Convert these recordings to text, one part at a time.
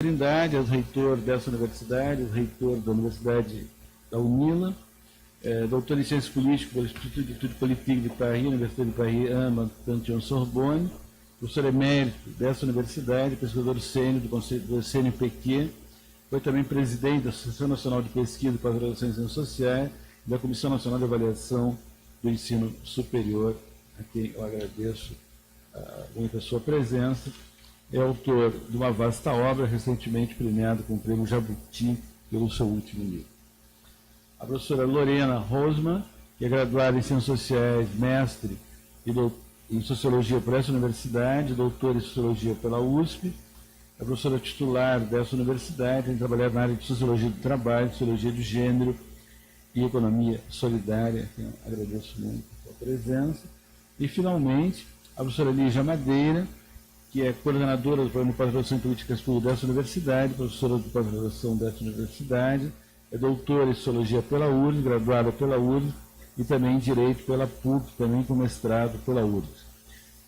Trindade, ex-reitor dessa universidade, ex-reitor da Universidade da UNILA, doutor em Ciências Políticas pelo Instituto de Politique de Paris, Universidade de Paris, Pantheon Sorbonne, professor emérito dessa universidade, pesquisador sênior do CNPq, foi também presidente da Associação Nacional de Pesquisa e Pós-Graduação em Ciências Sociais e da Comissão Nacional de Avaliação do Ensino Superior, a quem eu agradeço muito a sua presença. É autor de uma vasta obra, recentemente premiado com o Prêmio Jabuti pelo seu último livro. A professora Lorena Rosman, que é graduada em Ciências Sociais, mestre em Sociologia por essa universidade, doutora em Sociologia pela USP, é professora titular dessa universidade, tem trabalhado na área de Sociologia do Trabalho, Sociologia do Gênero e Economia Solidária, que eu agradeço muito a sua presença. E, finalmente, a professora Lígia Madeira, que é coordenadora do Programa de Pós-Graduação em Políticas Públicas dessa universidade, professora de pós-graduação dessa universidade, é doutora em Sociologia pela URGS, graduada pela URGS, e também em Direito pela PUC, também com mestrado pela URGS.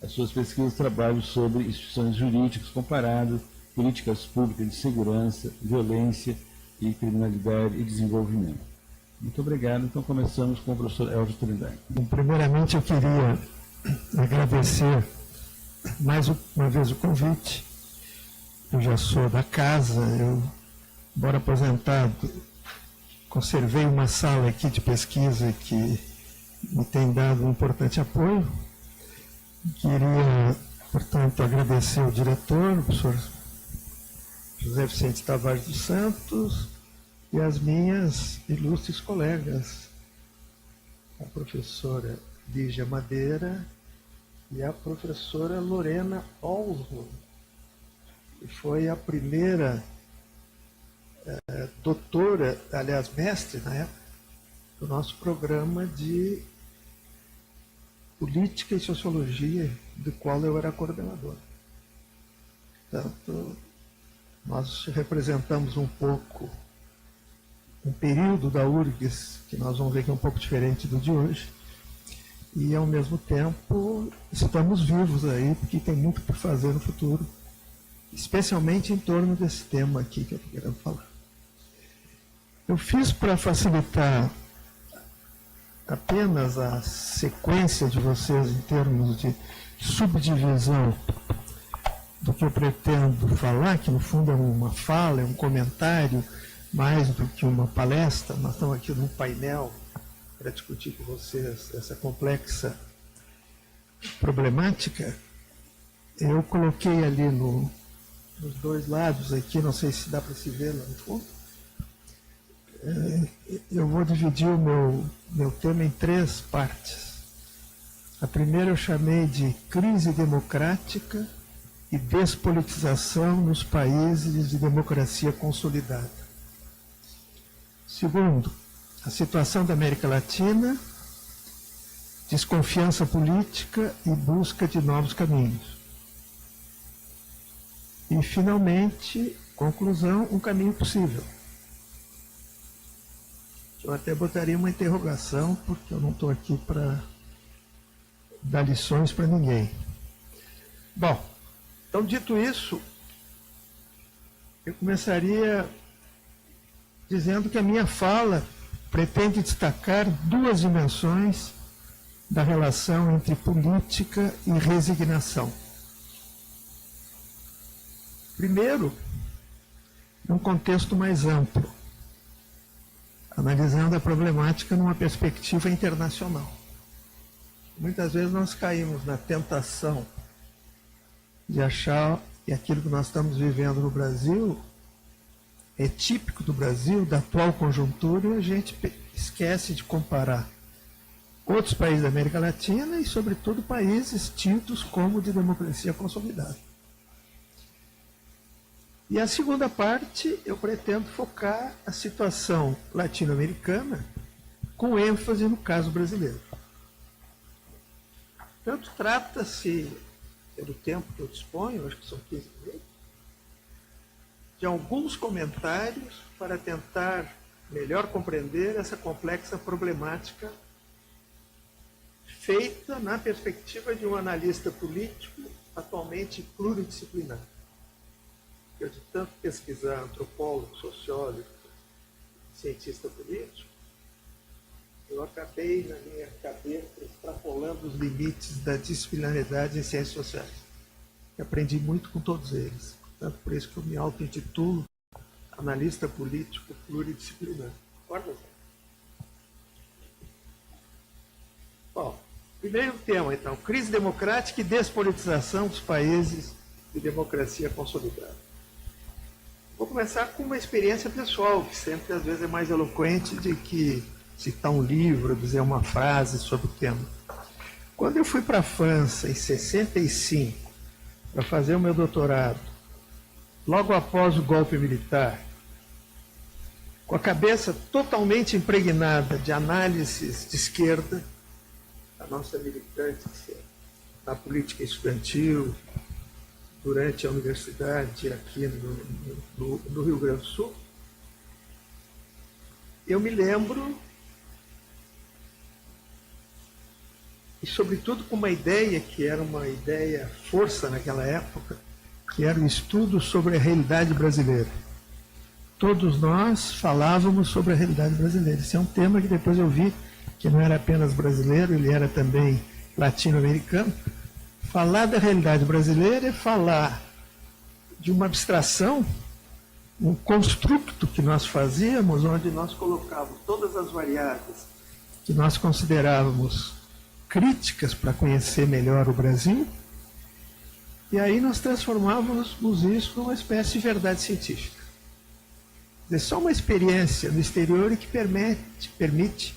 As suas pesquisas trabalham sobre instituições jurídicas comparadas, políticas públicas de segurança, violência e criminalidade e desenvolvimento. Muito obrigado. Então, começamos com o professor Elvio Trindade. Bom, primeiramente, eu queria agradecer mais uma vez o convite. Eu já sou da casa, embora aposentado, conservei uma sala aqui de pesquisa que me tem dado um importante apoio. Queria, portanto, agradecer ao diretor, o professor José Vicente Tavares dos Santos, e as minhas ilustres colegas, a professora Lígia Madeira e a professora Lorena Rosman, que foi a primeira doutora, aliás, mestre na época, do nosso programa de Política e Sociologia, do qual eu era coordenador. Portanto, nós representamos um pouco um período da URGS, que nós vamos ver que é um pouco diferente do de hoje, e, ao mesmo tempo, estamos vivos aí, porque tem muito por fazer no futuro, especialmente em torno desse tema aqui que eu estou querendo falar. Eu fiz para facilitar apenas a sequência de vocês em termos de subdivisão do que eu pretendo falar, que no fundo é uma fala, é um comentário, mais do que uma palestra. Nós estamos aqui num painel para discutir com vocês essa complexa problemática. Eu coloquei ali nos dois lados aqui, não sei se dá para se ver lá no fundo. Eu vou dividir o meu tema em três partes. A primeira eu chamei de crise democrática e despolitização nos países de democracia consolidada. Segundo, a situação da América Latina, desconfiança política e busca de novos caminhos. E, finalmente, conclusão, um caminho possível. Eu até botaria uma interrogação, porque eu não estou aqui para dar lições para ninguém. Bom, então, dito isso, eu começaria dizendo que a minha fala pretende destacar duas dimensões da relação entre política e resignação. Primeiro, num contexto mais amplo, analisando a problemática numa perspectiva internacional. Muitas vezes nós caímos na tentação de achar que aquilo que nós estamos vivendo no Brasil é típico do Brasil, da atual conjuntura, e a gente esquece de comparar outros países da América Latina e, sobretudo, países tidos como de democracia consolidada. E a segunda parte, eu pretendo focar a situação latino-americana com ênfase no caso brasileiro. Portanto, trata-se, pelo tempo que eu disponho, acho que são 15 minutos, de alguns comentários para tentar melhor compreender essa complexa problemática feita na perspectiva de um analista político atualmente pluridisciplinar. eu de tanto pesquisar antropólogo, sociólogo, cientista político, eu acabei, na minha cabeça, extrapolando os limites da disciplinaridade em ciências sociais. Eu aprendi muito com todos eles. Portanto, por isso que eu me auto-intitulo analista político pluridisciplinar. Concorda? Bom, primeiro tema, então, crise democrática e despolitização dos países de democracia consolidada. Vou começar com uma experiência pessoal, que sempre, às vezes, é mais eloquente de que citar um livro, dizer uma frase sobre o tema. Quando eu fui para a França, em 65, para fazer o meu doutorado, logo após o golpe militar, com a cabeça totalmente impregnada de análises de esquerda, a nossa militância na política estudantil, durante a universidade aqui no Rio Grande do Sul, eu me lembro, e sobretudo com uma ideia que era uma ideia força naquela época, que era o estudo sobre a realidade brasileira. Todos nós falávamos sobre a realidade brasileira. Esse é um tema que depois eu vi que não era apenas brasileiro, ele era também latino-americano. Falar da realidade brasileira é falar de uma abstração, um construto que nós fazíamos, onde nós colocávamos todas as variáveis que nós considerávamos críticas para conhecer melhor o Brasil, e aí nós transformávamos isso numa espécie de verdade científica. É só uma experiência no exterior que permite,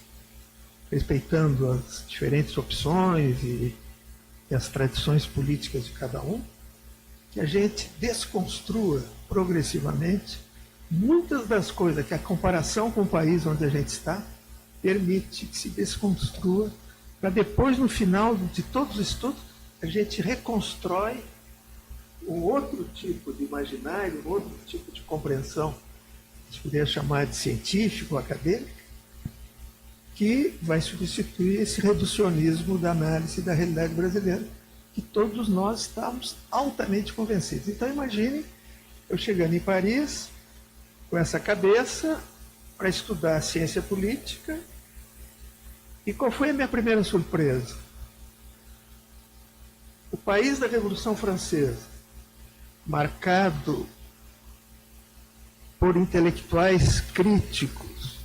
respeitando as diferentes opções e as tradições políticas de cada um, que a gente desconstrua progressivamente muitas das coisas que a comparação com o país onde a gente está permite que se desconstrua, para depois, no final de todos os estudos, a gente reconstrói um outro tipo de imaginário, um outro tipo de compreensão, a gente poderia chamar de científico, acadêmico, que vai substituir esse reducionismo da análise da realidade brasileira, que todos nós estamos altamente convencidos. Então, imagine eu chegando em Paris, com essa cabeça, para estudar ciência política, e qual foi a minha primeira surpresa? O país da Revolução Francesa, marcado por intelectuais críticos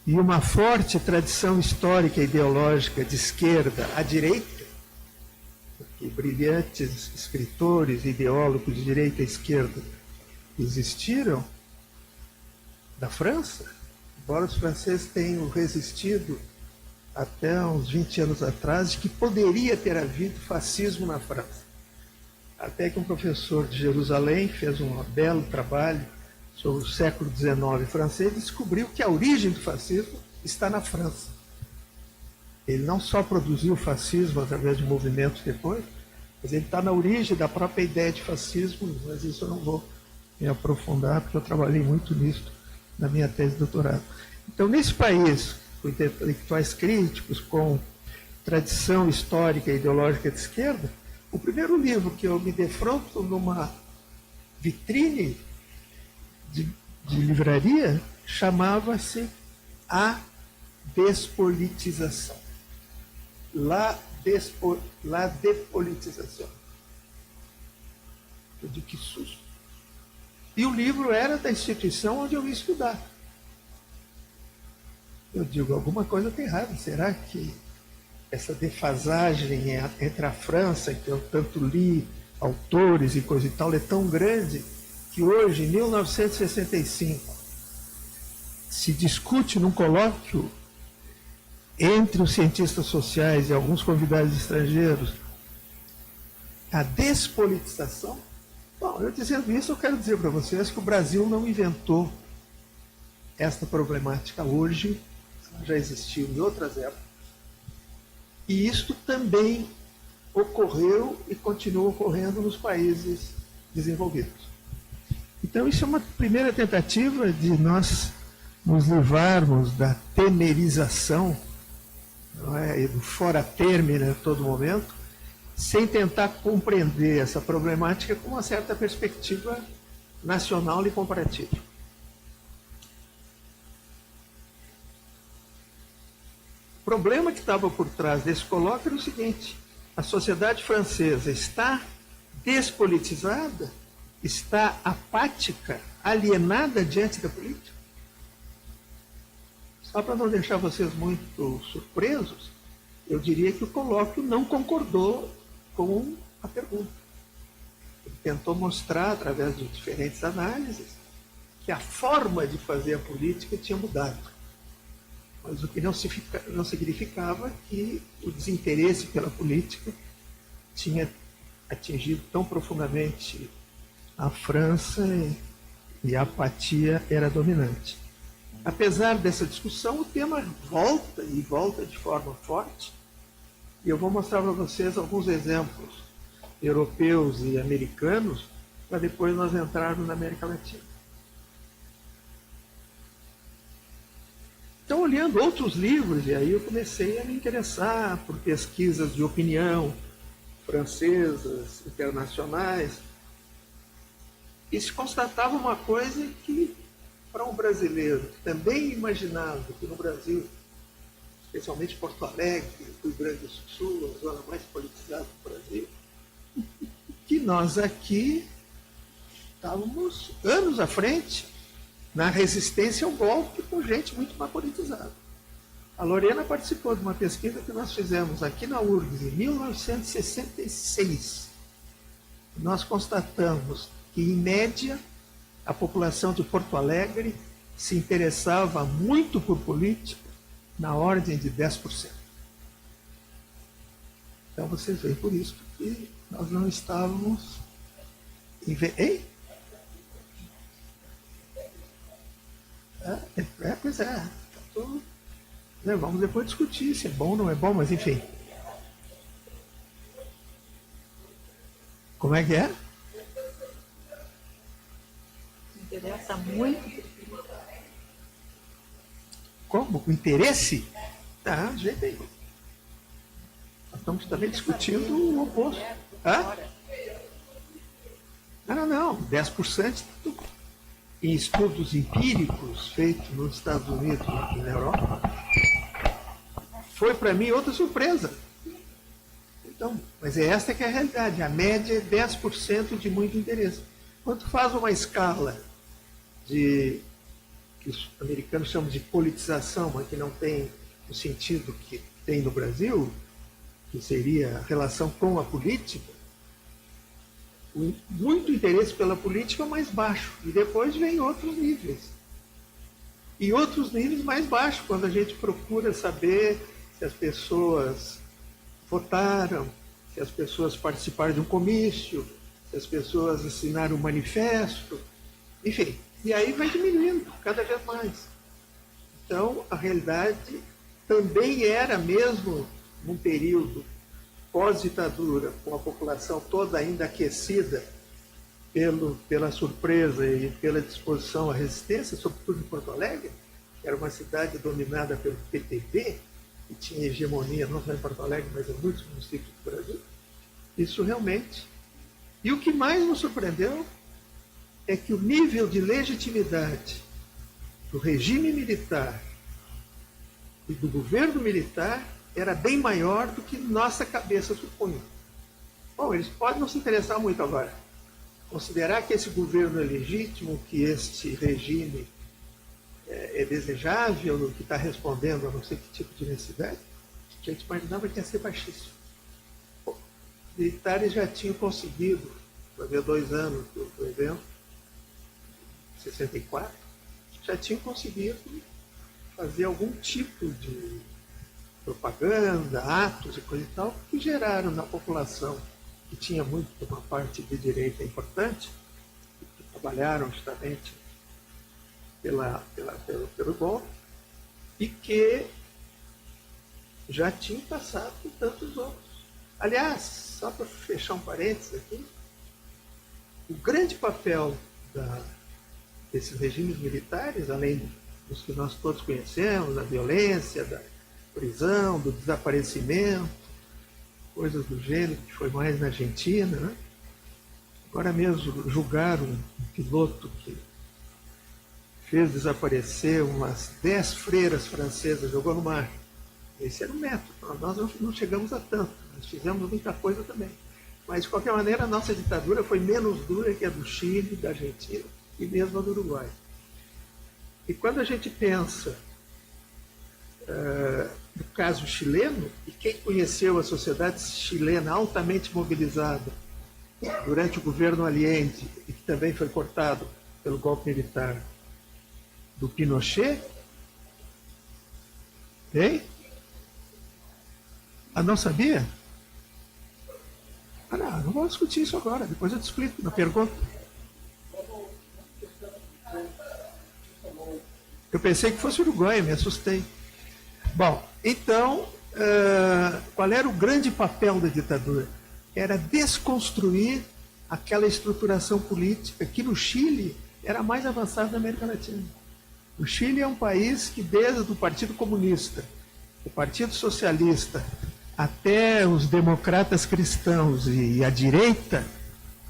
e uma forte tradição histórica e ideológica de esquerda à direita, porque brilhantes escritores e ideólogos de direita e esquerda existiram, da França, embora os franceses tenham resistido até uns 20 anos atrás, de que poderia ter havido fascismo na França. Até que um professor de Jerusalém fez um belo trabalho sobre o século XIX francês e descobriu que a origem do fascismo está na França. Ele não só produziu o fascismo através de movimentos depois, mas ele está na origem da própria ideia de fascismo, mas isso eu não vou me aprofundar, porque eu trabalhei muito nisso na minha tese de doutorado. Então, nesse país, com intelectuais críticos, com tradição histórica e ideológica de esquerda, o primeiro livro que eu me defronto numa vitrine de livraria chamava-se A Despolitização. La Depolitização. Eu digo, que susto. E o livro era da instituição onde eu ia estudar. Eu digo, alguma coisa tem errado. Será que essa defasagem entre a França, que eu tanto li, autores e coisa e tal, é tão grande que hoje, em 1965, se discute num colóquio entre os cientistas sociais e alguns convidados estrangeiros a despolitização? Bom, eu dizendo isso, eu quero dizer para vocês que o Brasil não inventou esta problemática hoje, ela já existiu em outras épocas, e isto também ocorreu e continua ocorrendo nos países desenvolvidos. Então, isso é uma primeira tentativa de nós nos livrarmos da temerização, não é, e do fora termine a todo momento, sem tentar compreender essa problemática com uma certa perspectiva nacional e comparativo. O problema que estava por trás desse colóquio era o seguinte: a sociedade francesa está despolitizada, está apática, alienada diante da política. Só para não deixar vocês muito surpresos, eu diria que o colóquio não concordou com a pergunta. Ele tentou mostrar, através de diferentes análises, que a forma de fazer a política tinha mudado. Mas o que não significava que o desinteresse pela política tinha atingido tão profundamente a França e a apatia era dominante. Apesar dessa discussão, o tema volta e volta de forma forte. E eu vou mostrar para vocês alguns exemplos europeus e americanos para depois nós entrarmos na América Latina. Então, olhando outros livros, e aí eu comecei a me interessar por pesquisas de opinião francesas, internacionais, e se constatava uma coisa que, para um brasileiro que também imaginava que no Brasil, especialmente Porto Alegre, Rio Grande do Sul, a zona mais politizada do Brasil, que nós aqui estávamos anos à frente na resistência ao golpe com gente muito mal politizada. A Lorena participou de uma pesquisa que nós fizemos aqui na URGS em 1966. Nós constatamos que, em média, a população de Porto Alegre se interessava muito por política, na ordem de 10%. Então vocês veem por isso que nós não estávamos... Ei? Pois é. Vamos depois discutir se é bom ou não é bom, mas enfim. Como é que é? Me interessa muito. Como? O interesse? Ah, de jeito aí. Nós estamos também discutindo o oposto. Hã? Não. 10% em estudos empíricos feitos nos Estados Unidos e na Europa. Foi para mim outra surpresa. Então, mas esta que é a realidade. A média é 10% de muito interesse. Quando faz uma escala de que os americanos chamam de politização, mas que não tem o sentido que tem no Brasil, que seria a relação com a política, muito interesse pela política é mais baixo. E depois vem outros níveis. E outros níveis mais baixos, quando a gente procura saber se as pessoas votaram, se as pessoas participaram de um comício, se as pessoas assinaram um manifesto, enfim. E aí vai diminuindo cada vez mais. Então, a realidade também era, mesmo num período pós-ditadura, com a população toda ainda aquecida pela surpresa e pela disposição à resistência, sobretudo em Porto Alegre, que era uma cidade dominada pelo PTB, que tinha hegemonia não só em Porto Alegre, mas em muitos municípios do Brasil. Isso realmente. E o que mais nos surpreendeu é que o nível de legitimidade do regime militar e do governo militar era bem maior do que nossa cabeça supunha. Bom, eles podem não se interessar muito agora. Considerar que esse governo é legítimo, que este regime é desejável, no que está respondendo a não sei que tipo de necessidade, a gente imaginava que ia ser baixíssimo. Bom, os militares já tinham conseguido, fazer 2 anos do evento, 64, já tinham conseguido fazer algum tipo de propaganda, atos e coisa e tal, que geraram na população, que tinha muito uma parte de direita importante, que trabalharam justamente pelo golpe, e que já tinham passado por tantos outros. Aliás, só para fechar um parênteses aqui, o grande papel desses regimes militares, além dos que nós todos conhecemos, da violência, da prisão, do desaparecimento, coisas do gênero, que foi mais na Argentina, né? O Agora mesmo julgaram um piloto que fez desaparecer umas 10 freiras francesas, jogou no mar. Esse era o método. Nós não chegamos a tanto, nós fizemos muita coisa também. Mas, de qualquer maneira, a nossa ditadura foi menos dura que a do Chile, da Argentina e mesmo a do Uruguai. E quando a gente pensa no caso chileno, e quem conheceu a sociedade chilena altamente mobilizada durante o governo Allende, e que também foi cortado pelo golpe militar do Pinochet, hein? Ah, não sabia? Ah, não vamos discutir isso agora, depois eu te explico na pergunta. Eu pensei que fosse Uruguai, me assustei. Bom, então, qual era o grande papel da ditadura? Era desconstruir aquela estruturação política que no Chile era a mais avançada da América Latina. O Chile é um país que, desde o Partido Comunista, o Partido Socialista, até os democratas cristãos e a direita,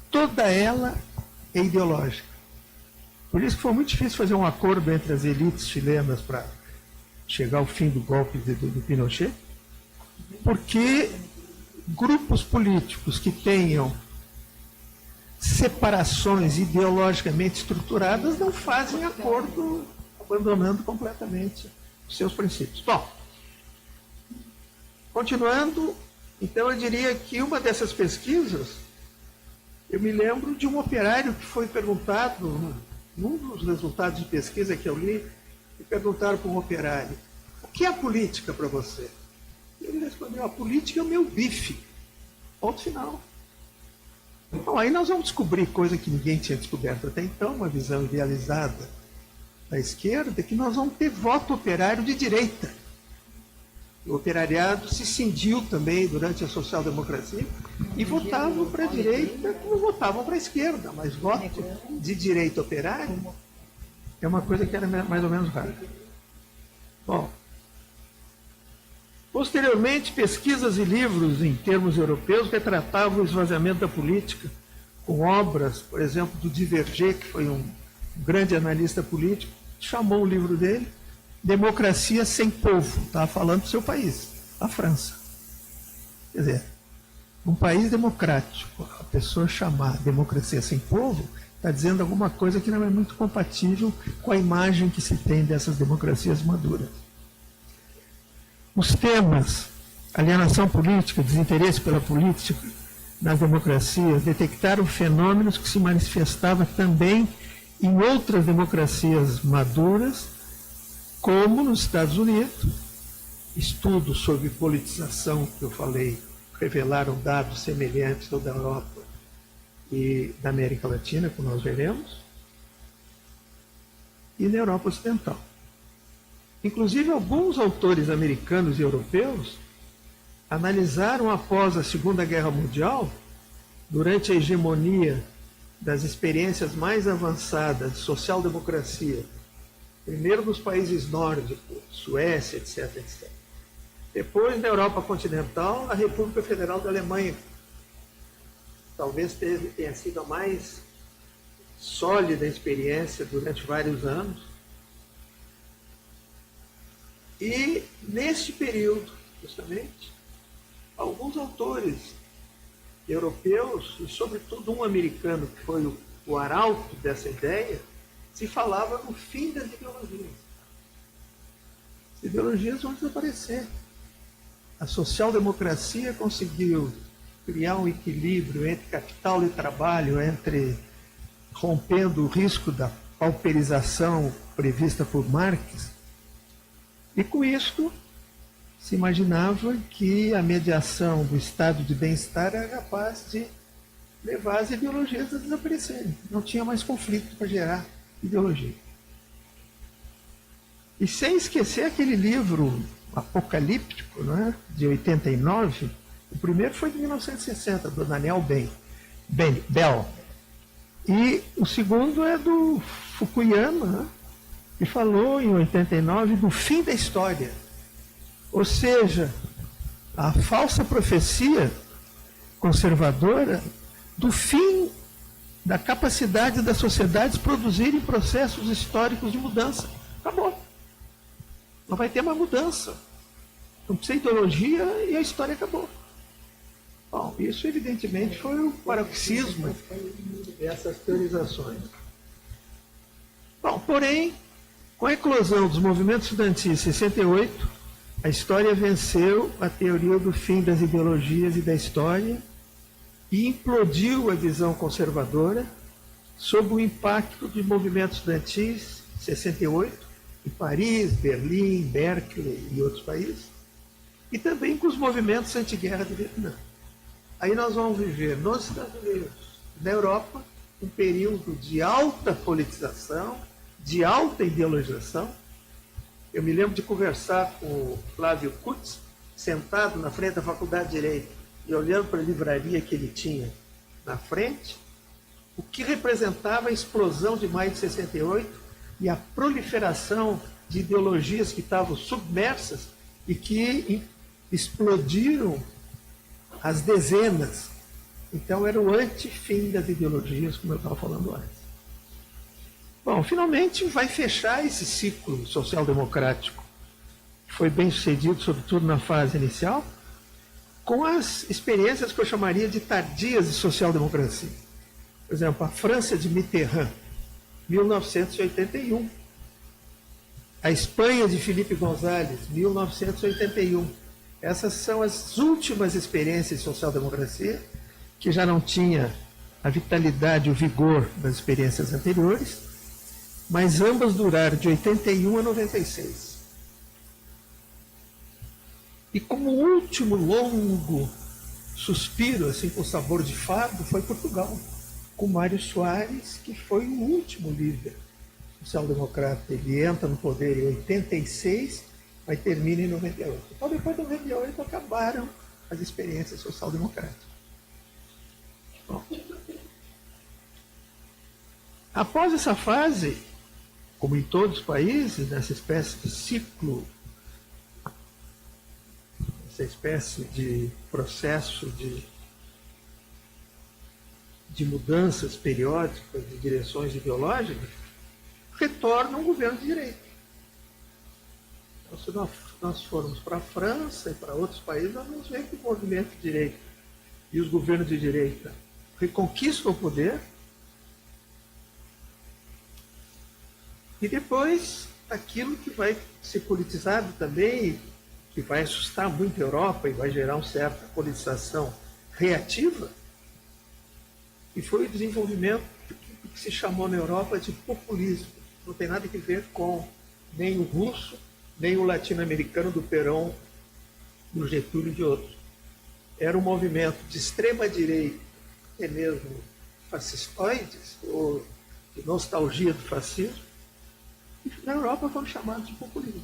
toda ela é ideológica. Por isso que foi muito difícil fazer um acordo entre as elites chilenas para chegar ao fim do golpe do Pinochet, porque grupos políticos que tenham separações ideologicamente estruturadas não fazem acordo abandonando completamente os seus princípios. Bom, continuando, então eu diria que uma dessas pesquisas, eu me lembro de um operário que foi perguntado, num dos resultados de pesquisa que eu li, e perguntaram para um operário: o que é a política para você? E ele respondeu: a política é o meu bife. Ponto final. Bom, aí nós vamos descobrir coisa que ninguém tinha descoberto até então, uma visão idealizada da esquerda, que nós vamos ter voto operário de direita. O operariado se cindiu também durante a social-democracia e votavam para a direita como votavam para a esquerda, mas voto de direita operária é uma coisa que era mais ou menos rara. Bom, posteriormente, pesquisas e livros em termos europeus retratavam o esvaziamento da política, com obras, por exemplo, do Diverger, que foi um grande analista político, chamou o livro dele Democracia Sem Povo, estava falando do seu país, a França. Quer dizer, um país democrático, a pessoa chamar Democracia Sem Povo, está dizendo alguma coisa que não é muito compatível com a imagem que se tem dessas democracias maduras. Os temas, alienação política, desinteresse pela política nas democracias, detectaram fenômenos que se manifestavam também em outras democracias maduras, como nos Estados Unidos. Estudos sobre politização que eu falei revelaram dados semelhantes ao da Europa e da América Latina, como nós veremos, e na Europa Ocidental. Inclusive, alguns autores americanos e europeus analisaram, após a Segunda Guerra Mundial, durante a hegemonia das experiências mais avançadas de social-democracia, primeiro nos países nórdicos, Suécia, etc., etc. Depois, na Europa continental, a República Federal da Alemanha, talvez tenha sido a mais sólida experiência durante vários anos. E, neste período, justamente, alguns autores europeus, e sobretudo um americano, que foi o arauto dessa ideia, se falava no fim das ideologias. As ideologias vão desaparecer. A social-democracia conseguiu criar um equilíbrio entre capital e trabalho, rompendo o risco da pauperização prevista por Marx, e com isso se imaginava que a mediação do estado de bem-estar era capaz de levar as ideologias a desaparecerem. Não tinha mais conflito para gerar ideologia. E sem esquecer aquele livro apocalíptico, né, de 89, o primeiro foi de 1960, do Daniel Bell. E o segundo é do Fukuyama, né, que falou em 89 do fim da história. Ou seja, a falsa profecia conservadora do fim da capacidade das sociedades produzirem processos históricos de mudança. Acabou. Não vai ter mais mudança. Não precisa de ideologia e a história acabou. Bom, isso evidentemente foi o paroxismo dessas teorizações. Bom, porém, com a eclosão dos movimentos estudantis em 68, a história venceu a teoria do fim das ideologias e da história e implodiu a visão conservadora sob o impacto dos movimentos estudantis 68, em Paris, Berlim, Berkeley e outros países, e também com os movimentos anti-guerra do Vietnã. Aí nós vamos viver nos Estados Unidos, na Europa, um período de alta politização, de alta ideologização. Eu me lembro de conversar com o Flávio Kutz, sentado na frente da Faculdade de Direito e olhando para a livraria que ele tinha na frente, o que representava a explosão de maio de 68 e a proliferação de ideologias que estavam submersas e que explodiram às dezenas. Então era o antifim das ideologias, como eu estava falando antes. Bom, finalmente vai fechar esse ciclo social-democrático, que foi bem sucedido, sobretudo na fase inicial, com as experiências que eu chamaria de tardias de social-democracia. Por exemplo, a França de Mitterrand, 1981. A Espanha de Felipe González, 1981. Essas são as últimas experiências de social-democracia, que já não tinha a vitalidade e o vigor das experiências anteriores, mas ambas duraram de 81 a 96. E como último longo suspiro, assim, com sabor de fado, foi Portugal, com Mário Soares, que foi o último líder social-democrata. Ele entra no poder em 86, mas termina em 98. Então, depois de 98, acabaram as experiências social-democráticas. Bom, após essa fase, como em todos os países, nessa espécie de ciclo, essa espécie de processo de mudanças periódicas de direções ideológicas, retorna um governo de direita. Então, se nós formos para a França e para outros países, nós vamos ver que o movimento de direita e os governos de direita reconquistam o poder. E depois, aquilo que vai ser politizado também, que vai assustar muito a Europa e vai gerar uma certa politização reativa, e foi o desenvolvimento que se chamou na Europa de populismo. Não tem nada a ver com nem o russo, nem o latino-americano do Perón, do Getúlio e de outros. Era um movimento de extrema-direita, até mesmo fascistoides, ou de nostalgia do fascismo, e na Europa foram chamados de populismo.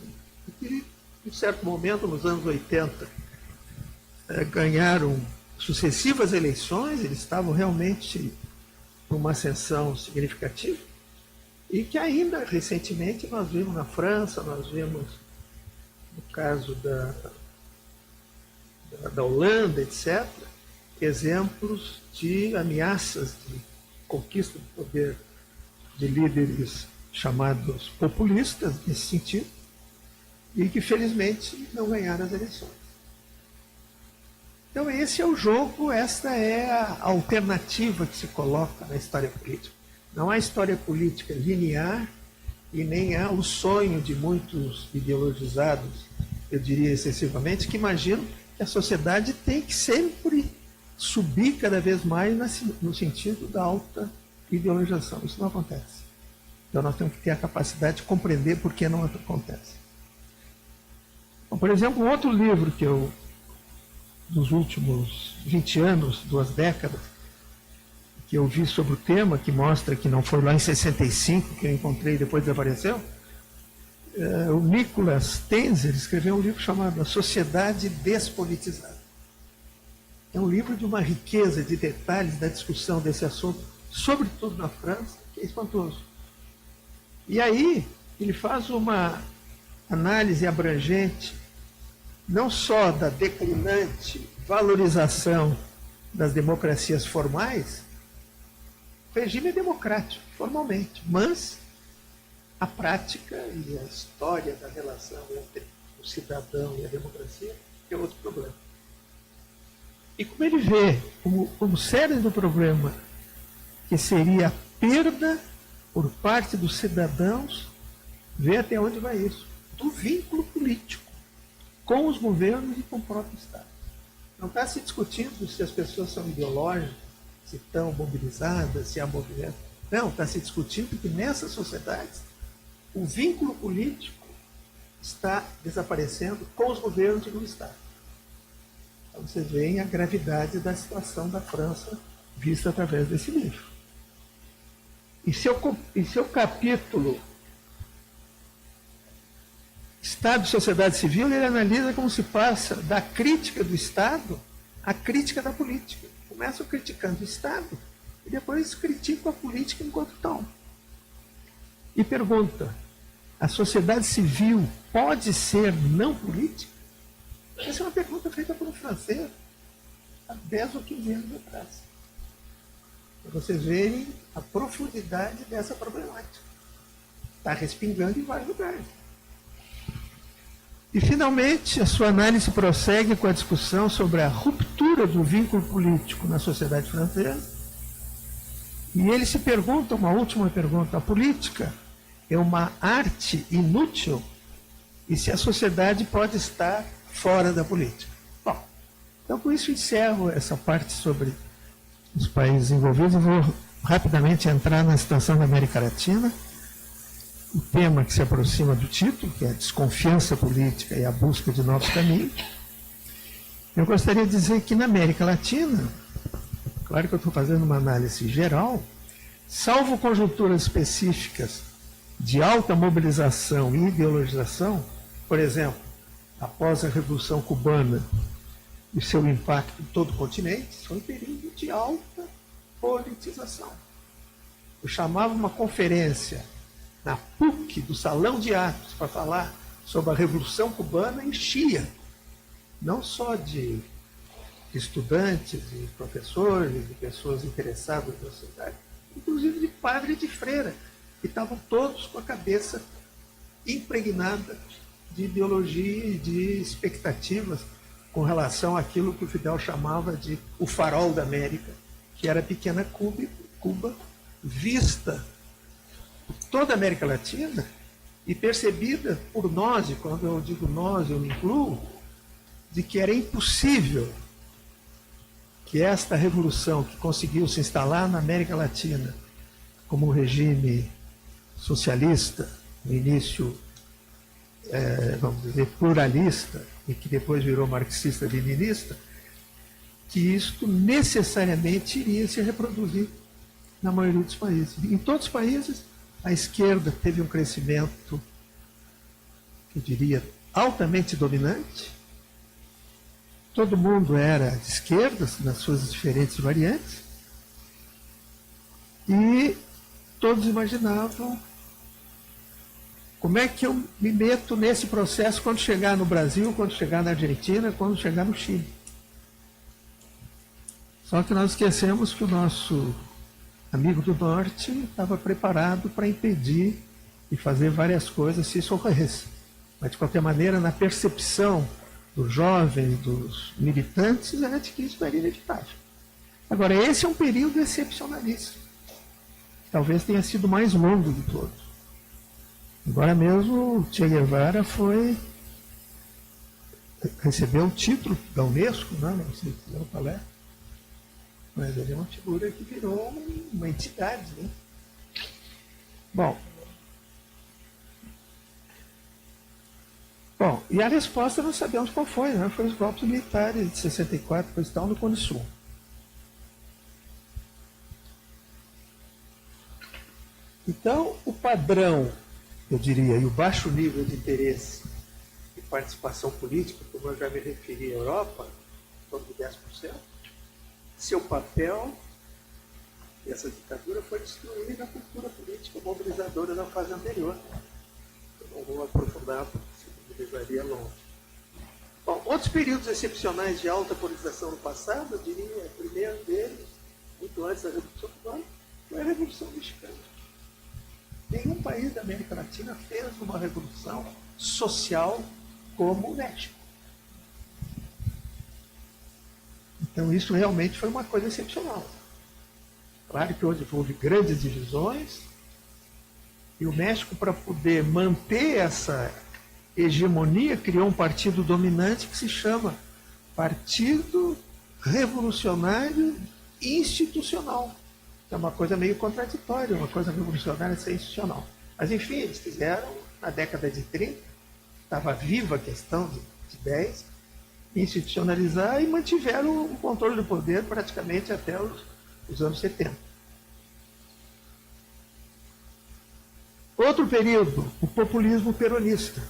E que, em um certo momento, nos anos 80, ganharam sucessivas eleições, eles estavam realmente numa ascensão significativa, e que ainda recentemente nós vimos na França, nós vimos no caso da Holanda, etc., exemplos de ameaças de conquista do poder de líderes chamados populistas nesse sentido, e que felizmente não ganharam as eleições. Então esse é o jogo, essa é a alternativa que se coloca na história política. Não há história política linear e nem há o sonho de muitos ideologizados, eu diria excessivamente, que imaginam que a sociedade tem que sempre subir cada vez mais no sentido da alta ideologização. Isso não acontece. Então nós temos que ter a capacidade de compreender por que não acontece. Bom, por exemplo, um outro livro que eu, dos últimos 20 anos, 2 décadas, que eu vi sobre o tema, que mostra que não foi lá em 65 que eu encontrei, depois desapareceu, o Nicholas Tenzer escreveu um livro chamado A Sociedade Despolitizada. É um livro de uma riqueza de detalhes da discussão desse assunto, sobretudo na França, que é espantoso. E aí ele faz uma análise abrangente, não só da declinante valorização das democracias formais, O regime é democrático, formalmente, mas a prática e a história da relação entre o cidadão e a democracia é outro problema. E como ele vê como sério do problema, que seria a perda por parte dos cidadãos, vê até onde vai isso, do vínculo político com os governos e com o próprio Estado. Não está se discutindo se as pessoas são ideológicas, se estão mobilizadas, se há movimento. Não, está se discutindo que nessas sociedades o vínculo político está desaparecendo com os governos e com o Estado. Então você vê a gravidade da situação da França vista através desse livro. E seu capítulo Estado e Sociedade Civil, ele analisa como se passa da crítica do Estado à crítica da política. Começam criticando o Estado e depois criticam a política enquanto tal. E pergunta, a sociedade civil pode ser não política? Essa é uma pergunta feita por um francês há 10 ou 15 anos atrás. Para vocês verem a profundidade dessa problemática. Está respingando em vários lugares. E, finalmente, a sua análise prossegue com a discussão sobre a ruptura do vínculo político na sociedade francesa. E ele se pergunta, uma última pergunta, a política é uma arte inútil? E se a sociedade pode estar fora da política? Bom, então com isso encerro essa parte sobre os países envolvidos. Eu vou rapidamente entrar na situação da América Latina. O tema que se aproxima do título, que é a desconfiança política e a busca de novos caminhos. Eu gostaria de dizer que na América Latina, claro que eu estou fazendo uma análise geral, salvo conjunturas específicas de alta mobilização e ideologização, por exemplo, após a Revolução Cubana e seu impacto em todo o continente, foi um período de alta politização. Eu chamava uma conferência na PUC, do Salão de Atos, para falar sobre a Revolução Cubana, enchia, não só de estudantes, de professores, de pessoas interessadas na sociedade, inclusive de padre e de freira, que estavam todos com a cabeça impregnada de ideologia e de expectativas com relação àquilo que o Fidel chamava de o farol da América, que era a pequena Cuba, vista toda a América Latina e percebida por nós, e quando eu digo nós, eu me incluo, de que era impossível que esta revolução que conseguiu se instalar na América Latina como um regime socialista, no início, vamos dizer, pluralista, e que depois virou marxista-leninista, que isto necessariamente iria se reproduzir na maioria dos países. Em todos os países, a esquerda teve um crescimento, eu diria, altamente dominante. Todo mundo era de esquerda, nas suas diferentes variantes. E todos imaginavam como é que eu me meto nesse processo quando chegar no Brasil, quando chegar na Argentina, quando chegar no Chile. Só que nós esquecemos que o nosso amigo do Norte estava preparado para impedir e fazer várias coisas se isso ocorresse. Mas, de qualquer maneira, na percepção dos jovens, dos militantes, era de que isso era inevitável. Agora, esse é um período excepcionalíssimo. Talvez tenha sido o mais longo de todos. Agora mesmo, o Che Guevara recebeu o título da Unesco, não sei se qual é, mas ele é uma figura que virou uma entidade, né? Bom, e a resposta nós sabemos qual foi, né? Foi os golpes militares de 64, que estão no Cone Sul. Então, o padrão, eu diria, e o baixo nível de interesse e participação política, como eu já me referi à Europa, em torno de 10%, seu papel, essa ditadura, foi destruir a cultura política mobilizadora da fase anterior. Eu não vou aprofundar, porque se mobilizaria longe. Bom, outros períodos excepcionais de alta politização no passado, eu diria, o primeiro deles, muito antes da Revolução Cubana, foi a Revolução Mexicana. Nenhum país da América Latina fez uma revolução social como o México. Então isso realmente foi uma coisa excepcional. Claro que houve grandes divisões, e o México, para poder manter essa hegemonia, criou um partido dominante que se chama Partido Revolucionário Institucional. É uma coisa meio contraditória, uma coisa revolucionária ser institucional. Mas, enfim, eles fizeram, na década de 30, estava viva a questão de ideias, institucionalizar e mantiveram o controle do poder praticamente até os anos 70. Outro período, o populismo peronista,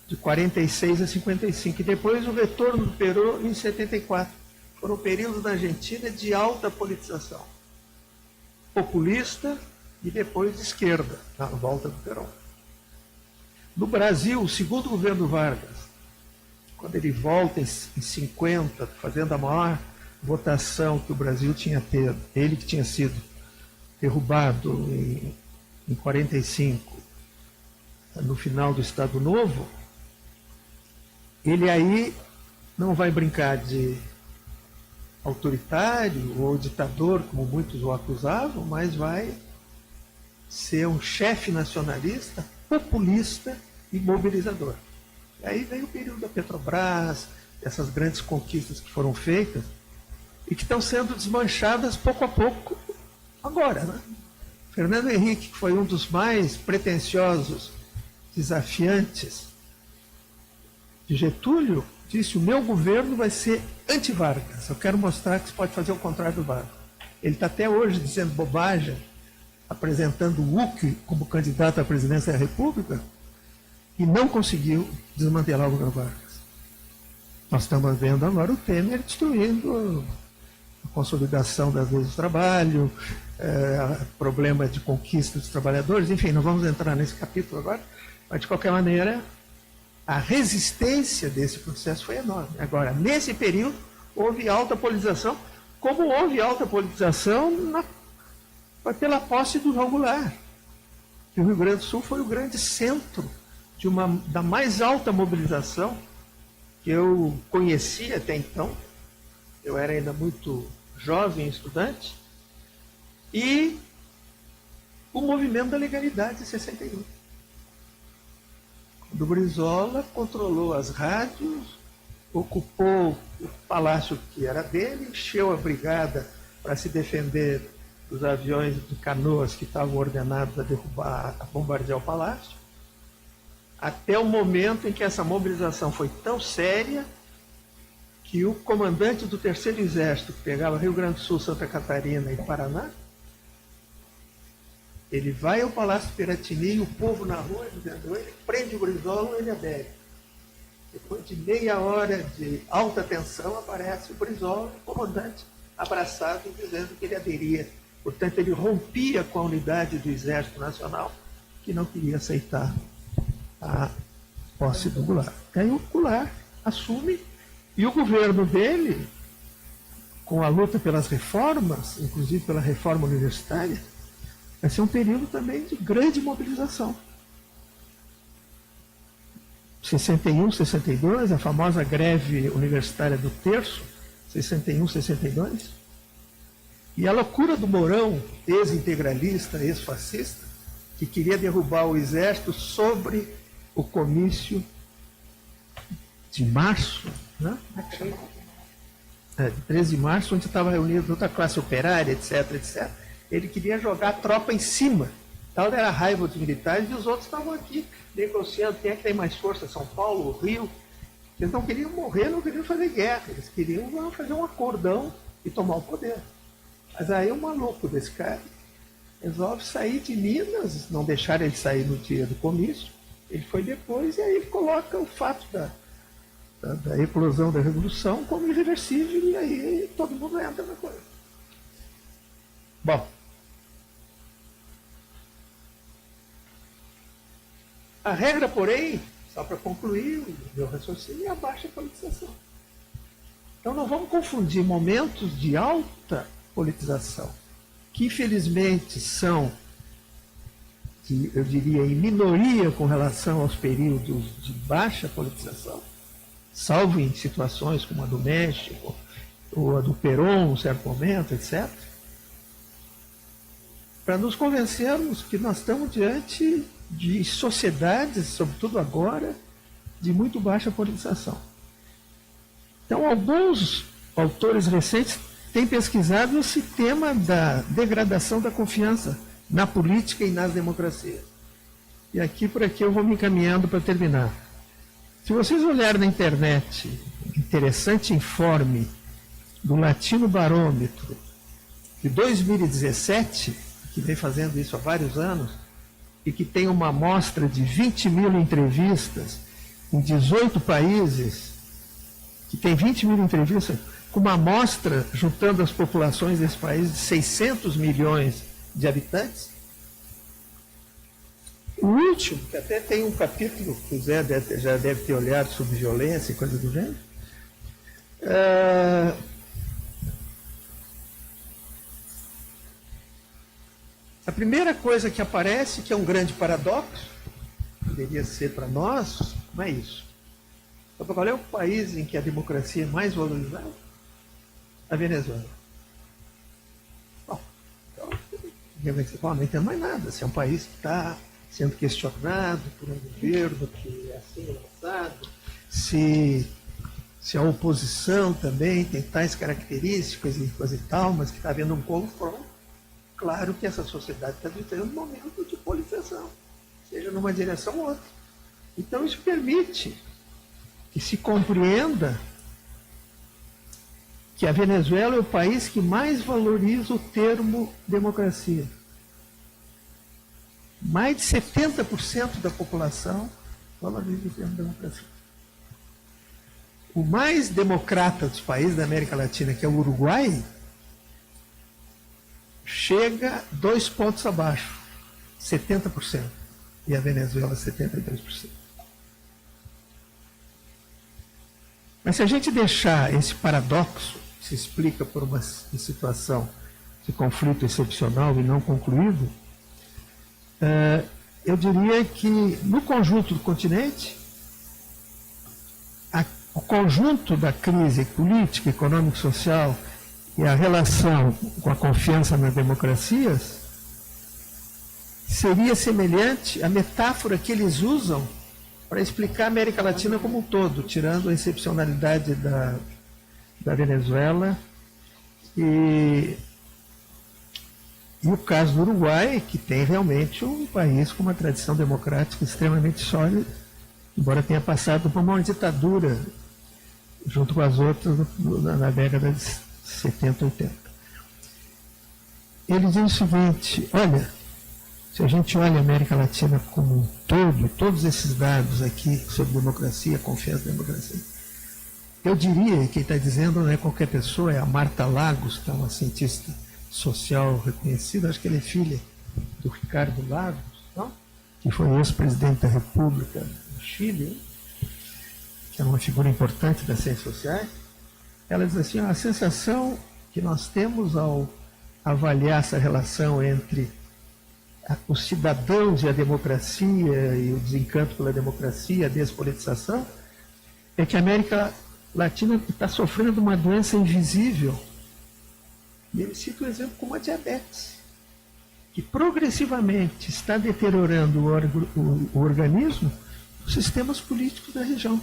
de 46 a 55, e depois o retorno do Perón em 74. Foram períodos na Argentina de alta politização, populista e depois de esquerda, na volta do Perón. No Brasil, o segundo governo Vargas, quando ele volta em 50, fazendo a maior votação que o Brasil tinha tido, ele que tinha sido derrubado em 45, no final do Estado Novo, ele aí não vai brincar de autoritário ou ditador, como muitos o acusavam, mas vai ser um chefe nacionalista, populista e mobilizador. E aí vem o período da Petrobras, essas grandes conquistas que foram feitas e que estão sendo desmanchadas pouco a pouco agora, né? Fernando Henrique, que foi um dos mais pretensiosos, desafiantes de Getúlio, disse: o meu governo vai ser anti-Vargas. Eu quero mostrar que se pode fazer o contrário do Vargas. Ele está até hoje dizendo bobagem, apresentando o Huck como candidato à presidência da República, e não conseguiu desmantelar o governo Vargas. Nós estamos vendo agora o Temer destruindo a consolidação das leis do trabalho, problema de conquista dos trabalhadores, enfim, não vamos entrar nesse capítulo agora, mas de qualquer maneira, a resistência desse processo foi enorme. Agora, nesse período, houve alta politização, como houve alta politização pela posse do João Goulart. O Rio Grande do Sul foi o grande centro da mais alta mobilização que eu conhecia até então. Eu era ainda muito jovem estudante. E o movimento da legalidade em 61. O Brizola controlou as rádios, ocupou o palácio que era dele, encheu a brigada para se defender dos aviões de Canoas que estavam ordenados a bombardear o palácio, até o momento em que essa mobilização foi tão séria que o comandante do 3º Exército, que pegava Rio Grande do Sul, Santa Catarina e Paraná, ele vai ao Palácio Piratini, o povo na rua dizendo: ele prende o Brizola, ele adere. Depois de meia hora de alta tensão, aparece o Brizola, o comandante, abraçado, dizendo que ele aderia. Portanto, ele rompia com a unidade do Exército Nacional, que não queria aceitar a posse do Goulart. Aí o Goulart assume, e o governo dele, com a luta pelas reformas, inclusive pela reforma universitária, vai ser um período também de grande mobilização. 61, 62, a famosa greve universitária do terço, 61, 62. E a loucura do Mourão, ex-integralista, ex-fascista, que queria derrubar o exército sobre o comício de março, né? De 13 de março, onde estava reunida toda a classe operária, etc, etc. Ele queria jogar a tropa em cima. Tal era a raiva dos militares, e os outros estavam aqui negociando quem é que tem mais força, São Paulo, o Rio. Eles não queriam morrer, não queriam fazer guerra, eles queriam fazer um acordão e tomar o poder. Mas aí o maluco desse cara resolve sair de Minas, não deixaram ele sair no dia do comício, ele foi depois, e aí ele coloca o fato da eclosão da Revolução como irreversível, e aí todo mundo entra na coisa. Bom, a regra, porém, só para concluir o meu raciocínio, é a baixa politização. Então não vamos confundir momentos de alta politização que infelizmente são, eu diria, em minoria com relação aos períodos de baixa politização, salvo em situações como a do México, ou a do Perón, em certo momento, etc., para nos convencermos que nós estamos diante de sociedades, sobretudo agora, de muito baixa politização. Então, alguns autores recentes têm pesquisado esse tema da degradação da confiança na política e nas democracias. E aqui, por aqui, eu vou me encaminhando para terminar. Se vocês olharem na internet, interessante informe do Latino Barômetro de 2017, que vem fazendo isso há vários anos, e que tem uma amostra de 20 mil entrevistas em 18 países, que tem 20 mil entrevistas, com uma amostra, juntando as populações desse país, de 600 milhões de habitantes. O último, que até tem um capítulo que o Zé já deve ter olhado sobre violência e coisa do gênero, a primeira coisa que aparece, que é um grande paradoxo, poderia ser para nós, não é isso. Então, qual é o país em que a democracia é mais valorizada? A Venezuela. Bom, então, não tem mais nada. Se é um país que está sendo questionado por um governo que é assim lançado, se a oposição também tem tais características e coisa e tal, mas que está havendo um confronto, claro que essa sociedade está vivendo um momento de politização, seja numa direção ou outra. Então isso permite que se compreenda que a Venezuela é o país que mais valoriza o termo democracia. Mais de 70% da população valoriza o termo democracia. O mais democrata dos países da América Latina, que é o Uruguai, chega 2 pontos abaixo, 70%. E a Venezuela, 72%. Mas se a gente deixar esse paradoxo, que se explica por uma situação de conflito excepcional e não concluído, eu diria que no conjunto do continente, o conjunto da crise política, econômica e social e a relação com a confiança nas democracias seria semelhante à metáfora que eles usam para explicar a América Latina como um todo, tirando a excepcionalidade da Venezuela e o caso do Uruguai, que tem realmente um país com uma tradição democrática extremamente sólida, embora tenha passado por uma ditadura junto com as outras na década de 70, 80. Ele diz o seguinte: olha, se a gente olha a América Latina como um todo, todos esses dados aqui sobre democracia, confiança na democracia, eu diria, quem está dizendo não é qualquer pessoa, é a Marta Lagos, que é uma cientista social reconhecida, acho que ela é filha do Ricardo Lagos, não? Que foi ex-presidente da República do Chile, que é uma figura importante das ciências sociais. Ela diz assim: a sensação que nós temos ao avaliar essa relação entre os cidadãos e a democracia, e o desencanto pela democracia, a despolitização, é que a América Latina está sofrendo uma doença invisível. E ele cita o exemplo como a diabetes, que progressivamente está deteriorando o organismo, os sistemas políticos da região.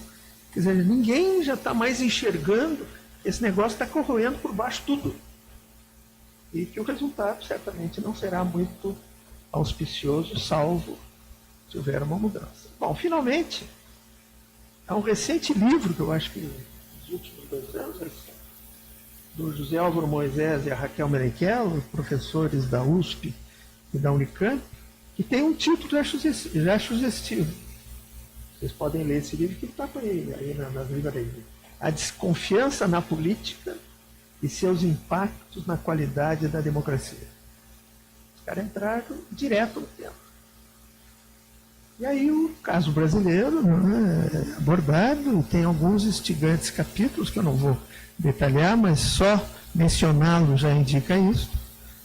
Quer dizer, ninguém já está mais enxergando que esse negócio está corroendo por baixo tudo. E que o resultado certamente não será muito auspicioso, salvo se houver uma mudança. Bom, finalmente, há um recente livro que eu acho que nos últimos 2 anos, do José Álvaro Moisés e a Raquel Meneghel, professores da USP e da Unicamp, que tem um título já sugestivo. Vocês podem ler esse livro que está aí nas livrarias. A desconfiança na política e seus impactos na qualidade da democracia. Os caras entraram direto no tema. E aí o caso brasileiro é abordado, tem alguns instigantes capítulos que eu não vou detalhar, mas só mencioná-lo já indica isso.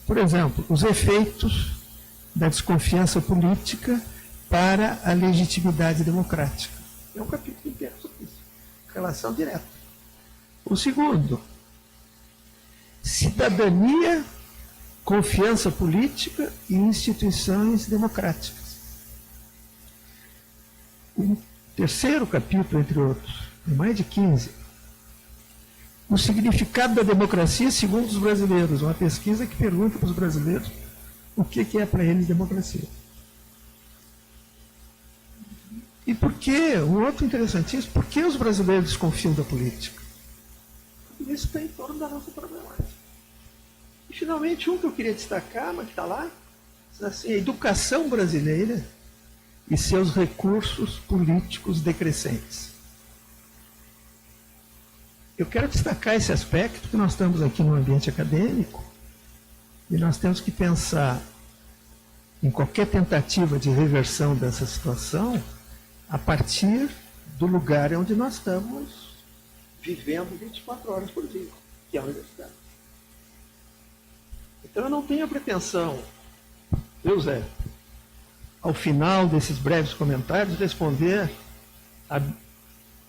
Por exemplo, os efeitos da desconfiança política para a legitimidade democrática. É um capítulo inteiro sobre isso. Relação direta. O segundo, cidadania, confiança política e instituições democráticas. O terceiro capítulo, entre outros, mais de 15, o significado da democracia segundo os brasileiros. Uma pesquisa que pergunta para os brasileiros o que é para eles democracia. E por que, um outro interessantíssimo, por que os brasileiros desconfiam da política? Porque isso está em torno da nossa problemática. E, finalmente, um que eu queria destacar, mas que está lá, diz assim, a educação brasileira e seus recursos políticos decrescentes. Eu quero destacar esse aspecto, porque nós estamos aqui no ambiente acadêmico e nós temos que pensar em qualquer tentativa de reversão dessa situação a partir do lugar onde nós estamos vivendo 24 horas por dia, que é a universidade. Então eu não tenho a pretensão, eu, Zé, ao final desses breves comentários, responder a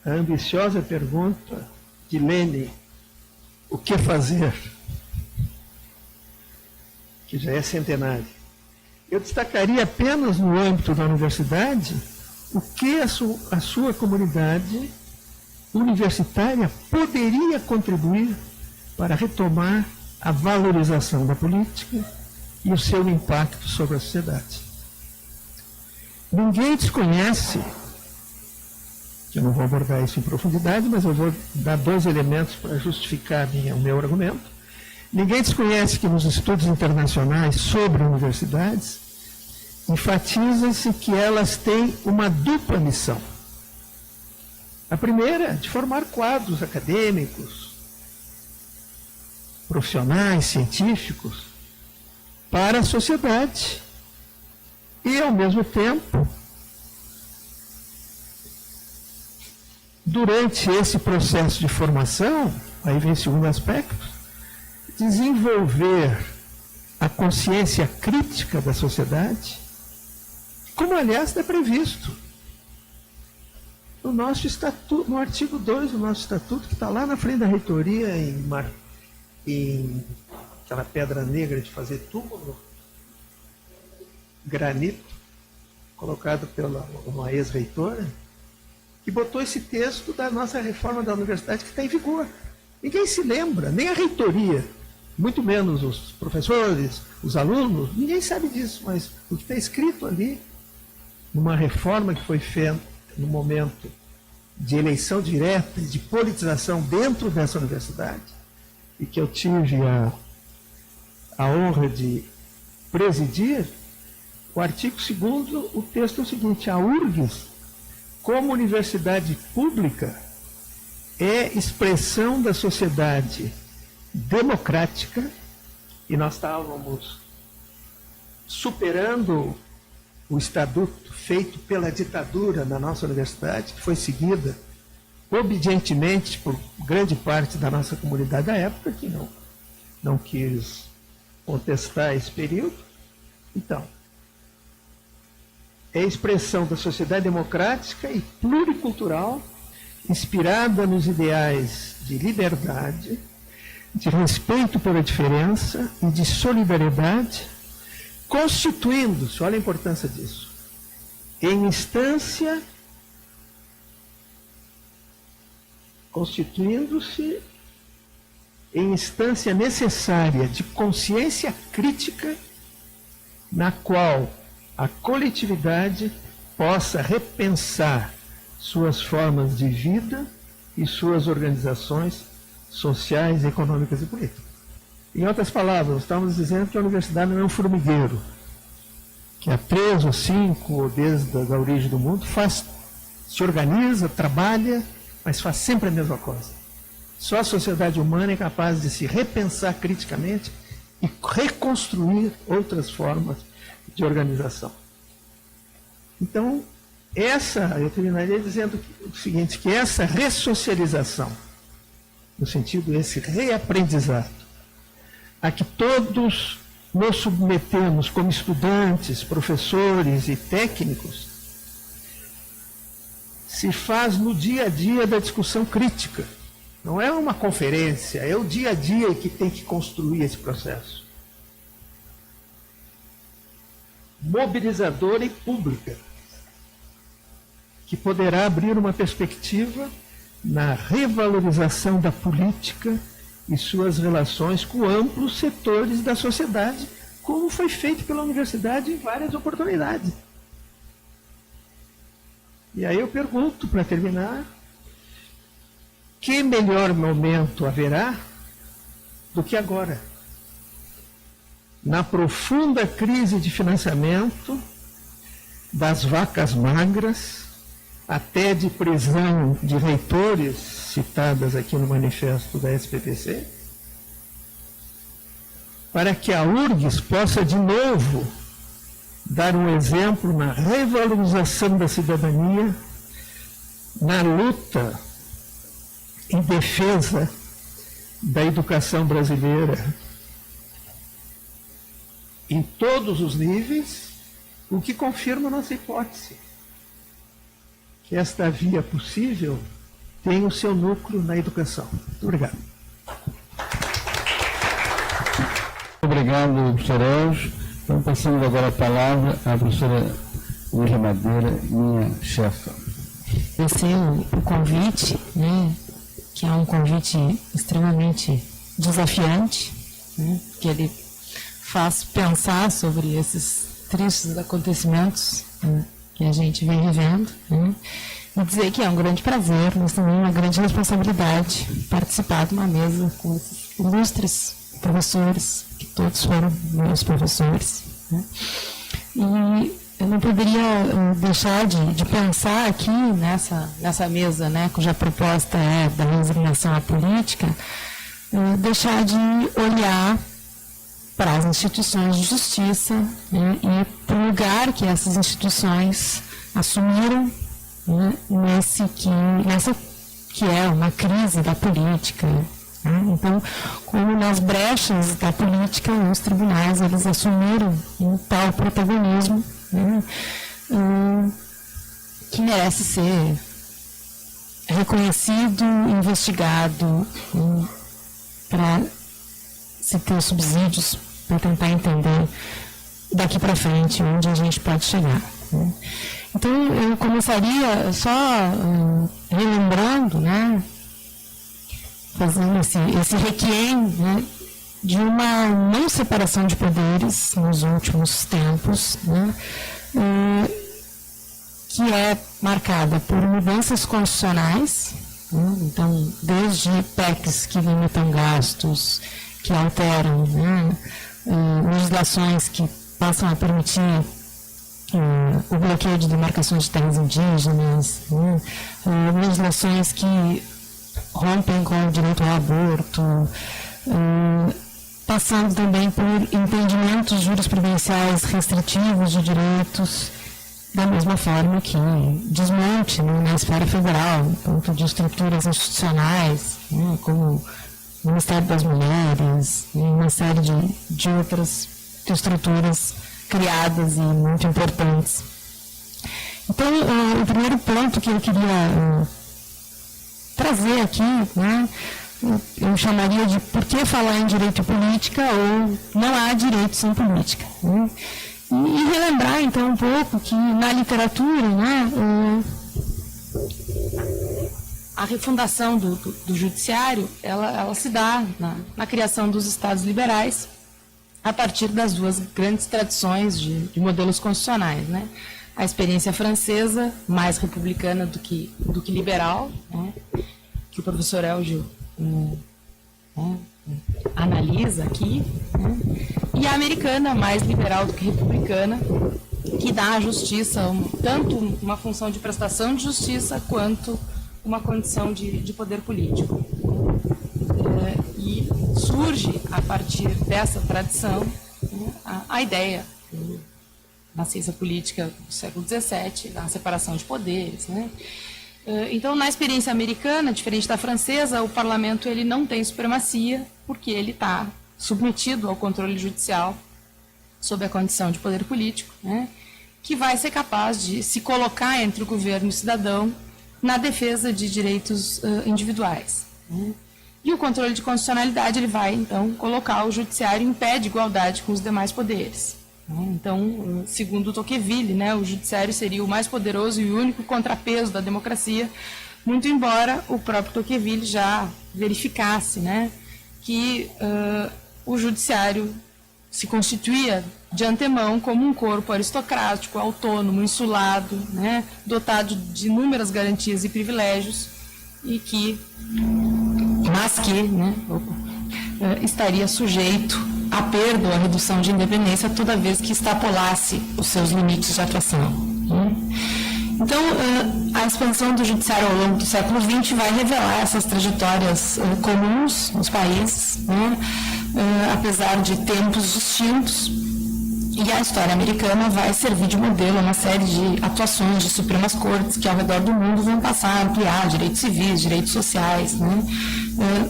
ambiciosa pergunta de Lênin, o que fazer? Que já é centenário. Eu destacaria apenas no âmbito da universidade o que a sua comunidade universitária poderia contribuir para retomar a valorização da política e o seu impacto sobre a sociedade. Ninguém desconhece, eu não vou abordar isso em profundidade, mas eu vou dar 2 elementos para justificar o meu argumento. Ninguém desconhece que nos estudos internacionais sobre universidades, enfatiza-se que elas têm uma dupla missão. A primeira, de formar quadros acadêmicos, profissionais, científicos, para a sociedade. E, ao mesmo tempo, durante esse processo de formação, aí vem o segundo aspecto, desenvolver a consciência crítica da sociedade, como, aliás, está previsto no nosso estatuto, no artigo 2 do nosso estatuto, que está lá na frente da reitoria, em aquela pedra negra de fazer túmulo, granito, colocado pela uma ex-reitora, que botou esse texto da nossa reforma da universidade que está em vigor. Ninguém se lembra, nem a reitoria, muito menos os professores, os alunos, ninguém sabe disso, mas o que está escrito ali, numa reforma que foi feita no momento de eleição direta e de politização dentro dessa universidade, e que eu tive a honra de presidir, o artigo 2º, o texto é o seguinte: a URGS, como universidade pública, é expressão da sociedade democrática, e nós estávamos superando o estatuto feito pela ditadura na nossa universidade, que foi seguida obedientemente por grande parte da nossa comunidade da época, que não quis contestar esse período. Então, é a expressão da sociedade democrática e pluricultural, inspirada nos ideais de liberdade, de respeito pela diferença e de solidariedade, constituindo-se, olha a importância disso, constituindo-se em instância necessária de consciência crítica, na qual a coletividade possa repensar suas formas de vida e suas organizações sociais, econômicas e políticas. Em outras palavras, estamos dizendo que a universidade não é um formigueiro, que há 3 ou 5, ou desde a origem do mundo, se organiza, trabalha, mas faz sempre a mesma coisa. Só a sociedade humana é capaz de se repensar criticamente e reconstruir outras formas de organização. Então, eu terminaria dizendo o seguinte, que essa ressocialização, no sentido esse reaprendizado, a que todos nos submetemos como estudantes, professores e técnicos, se faz no dia a dia da discussão crítica. Não é uma conferência, é o dia a dia que tem que construir esse processo. Mobilizadora e pública, que poderá abrir uma perspectiva na revalorização da política e suas relações com amplos setores da sociedade, como foi feito pela universidade em várias oportunidades. E aí eu pergunto, para terminar, que melhor momento haverá do que agora? Na profunda crise de financiamento, das vacas magras, até de prisão de reitores, citadas aqui no manifesto da SPPC, para que a URGS possa de novo dar um exemplo na revalorização da cidadania, na luta em defesa da educação brasileira, em todos os níveis, o que confirma a nossa hipótese, que esta via possível tem o seu núcleo na educação. Muito obrigado. Obrigado, professor Elcio. Então, passando agora a palavra à professora Luísa Madeira, minha chefa. Esse é o convite, né, que é um convite extremamente desafiante, né, que ele faz pensar sobre esses tristes acontecimentos, né, que a gente vem vivendo, né, e dizer que é um grande prazer, mas também uma grande responsabilidade participar de uma mesa com esses ilustres professores, que todos foram meus professores, né. E eu não poderia deixar de pensar aqui nessa mesa, né, cuja proposta é da resignação à política, deixar de olhar para as instituições de justiça, né, e para o lugar que essas instituições assumiram, né, nessa que é uma crise da política. Né? Então, como nas brechas da política, os tribunais eles assumiram um tal protagonismo, né, que merece ser reconhecido, investigado, para se ter subsídios para tentar entender daqui para frente onde a gente pode chegar. Né? Então, eu começaria só relembrando, né, fazendo esse requiem, né, de uma não separação de poderes nos últimos tempos, né, que é marcada por mudanças constitucionais, né, então, desde PECs que limitam gastos, que alteram, né, legislações que passam a permitir o bloqueio de demarcações de terras indígenas, né, legislações que rompem com o direito ao aborto, passando também por entendimentos jurisprudenciais restritivos de direitos, da mesma forma que desmonte, né, na esfera federal, tanto de estruturas institucionais, né, como o Ministério das Mulheres, e uma série de outras estruturas criadas e muito importantes. Então, o primeiro ponto que eu queria trazer aqui, né, eu chamaria de por que falar em direito e política ou não há direito sem política. Né? E relembrar, então, um pouco que na literatura, né, a refundação do judiciário, ela se dá na criação dos Estados liberais, a partir das duas grandes tradições de modelos constitucionais, né? A experiência francesa, mais republicana do que liberal, né? Que o professor Elgio analisa aqui, né? E a americana, mais liberal do que republicana, que dá à justiça tanto uma função de prestação de justiça quanto uma condição de poder político. E surge, a partir dessa tradição, a ideia na ciência política do século XVII, da separação de poderes. Né? Então, na experiência americana, diferente da francesa, o parlamento ele não tem supremacia, porque ele está submetido ao controle judicial sob a condição de poder político, né, que vai ser capaz de se colocar entre o governo e o cidadão na defesa de direitos individuais. Né. E o controle de constitucionalidade ele vai, então, colocar o judiciário em pé de igualdade com os demais poderes. Então, segundo Tocqueville, né, o judiciário seria o mais poderoso e o único contrapeso da democracia, muito embora o próprio Tocqueville já verificasse, né, que o judiciário se constituía de antemão como um corpo aristocrático, autônomo, insulado, né, dotado de inúmeras garantias e privilégios, e que, né, estaria sujeito à perda ou à redução de independência toda vez que extrapolasse os seus limites de atuação. Né. Então, a expansão do judiciário ao longo do século XX vai revelar essas trajetórias comuns nos países, né, apesar de tempos distintos, e a história americana vai servir de modelo a uma série de atuações de Supremas Cortes que ao redor do mundo vão passar a ampliar direitos civis, direitos sociais, né,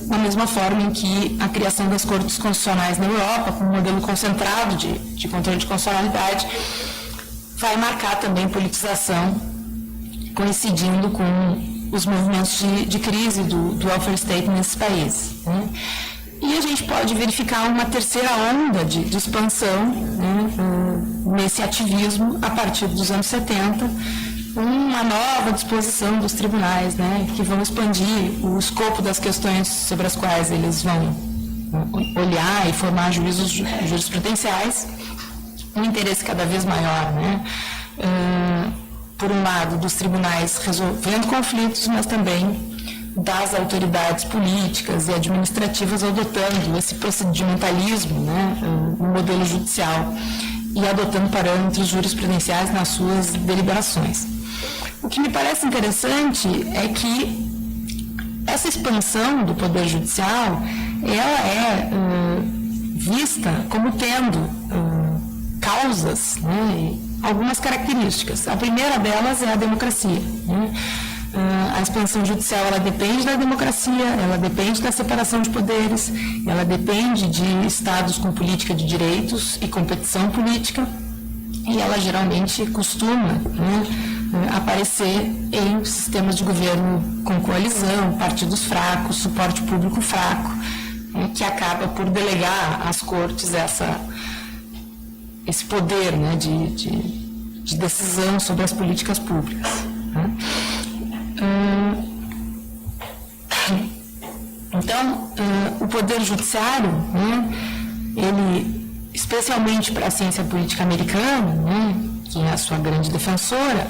da mesma forma em que a criação das Cortes Constitucionais na Europa, com um modelo concentrado de controle de constitucionalidade, vai marcar também politização, coincidindo com os movimentos de crise do welfare state nesses países. Né? E a gente pode verificar uma terceira onda de expansão, né, nesse ativismo a partir dos anos 70, uma nova disposição dos tribunais, né, que vão expandir o escopo das questões sobre as quais eles vão olhar e formar juízos jurisprudenciais, um interesse cada vez maior, né, por um lado, dos tribunais resolvendo conflitos, mas também das autoridades políticas e administrativas adotando esse procedimentalismo, né, no modelo judicial e adotando parâmetros jurisprudenciais nas suas deliberações. O que me parece interessante é que essa expansão do poder judicial, ela é vista como tendo causas, né, algumas características. A primeira delas é a democracia. Né? A expansão judicial ela depende da democracia, ela depende da separação de poderes, ela depende de estados com política de direitos e competição política, e ela geralmente costuma, né, aparecer em sistemas de governo com coalizão, partidos fracos, suporte público fraco, né, que acaba por delegar às cortes esse poder, né, de decisão sobre as políticas públicas. Né? Então, o poder judiciário, né, ele, especialmente para a ciência política americana, né, que é a sua grande defensora,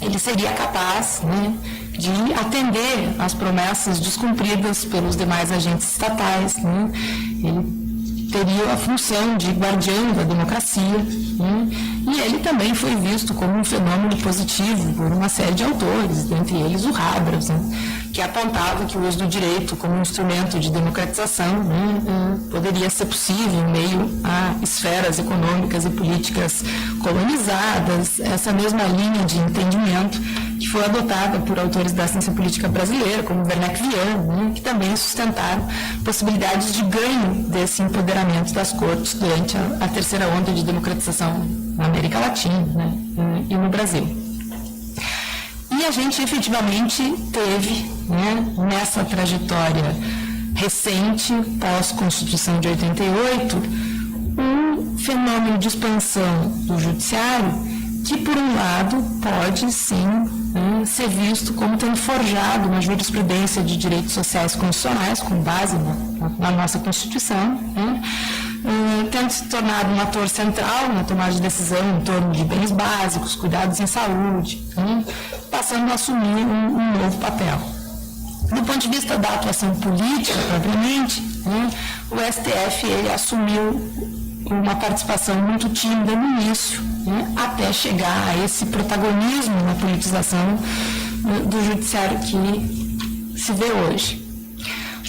ele seria capaz, né, de atender às promessas descumpridas pelos demais agentes estatais. Né, ele teria a função de guardião da democracia, né, e ele também foi visto como um fenômeno positivo por uma série de autores, dentre eles o Habermas, né, que apontava que o uso do direito como um instrumento de democratização, né, poderia ser possível em meio a esferas econômicas e políticas colonizadas, essa mesma linha de entendimento que foi adotada por autores da ciência política brasileira, como Werner Vian, né, que também sustentaram possibilidades de ganho desse empoderamento das cortes durante a terceira onda de democratização na América Latina, né, e no Brasil. E a gente efetivamente teve, né, nessa trajetória recente, pós-Constituição de 88, um fenômeno de expansão do judiciário que, por um lado, pode, sim, né, ser visto como tendo forjado uma jurisprudência de direitos sociais constitucionais, com base na nossa Constituição, né, tendo se tornado um ator central na tomada de decisão em torno de bens básicos, cuidados em saúde, né, passando a assumir um novo papel. Do ponto de vista da atuação política, propriamente, né, o STF ele assumiu uma participação muito tímida no início, né, até chegar a esse protagonismo na politização do judiciário que se vê hoje.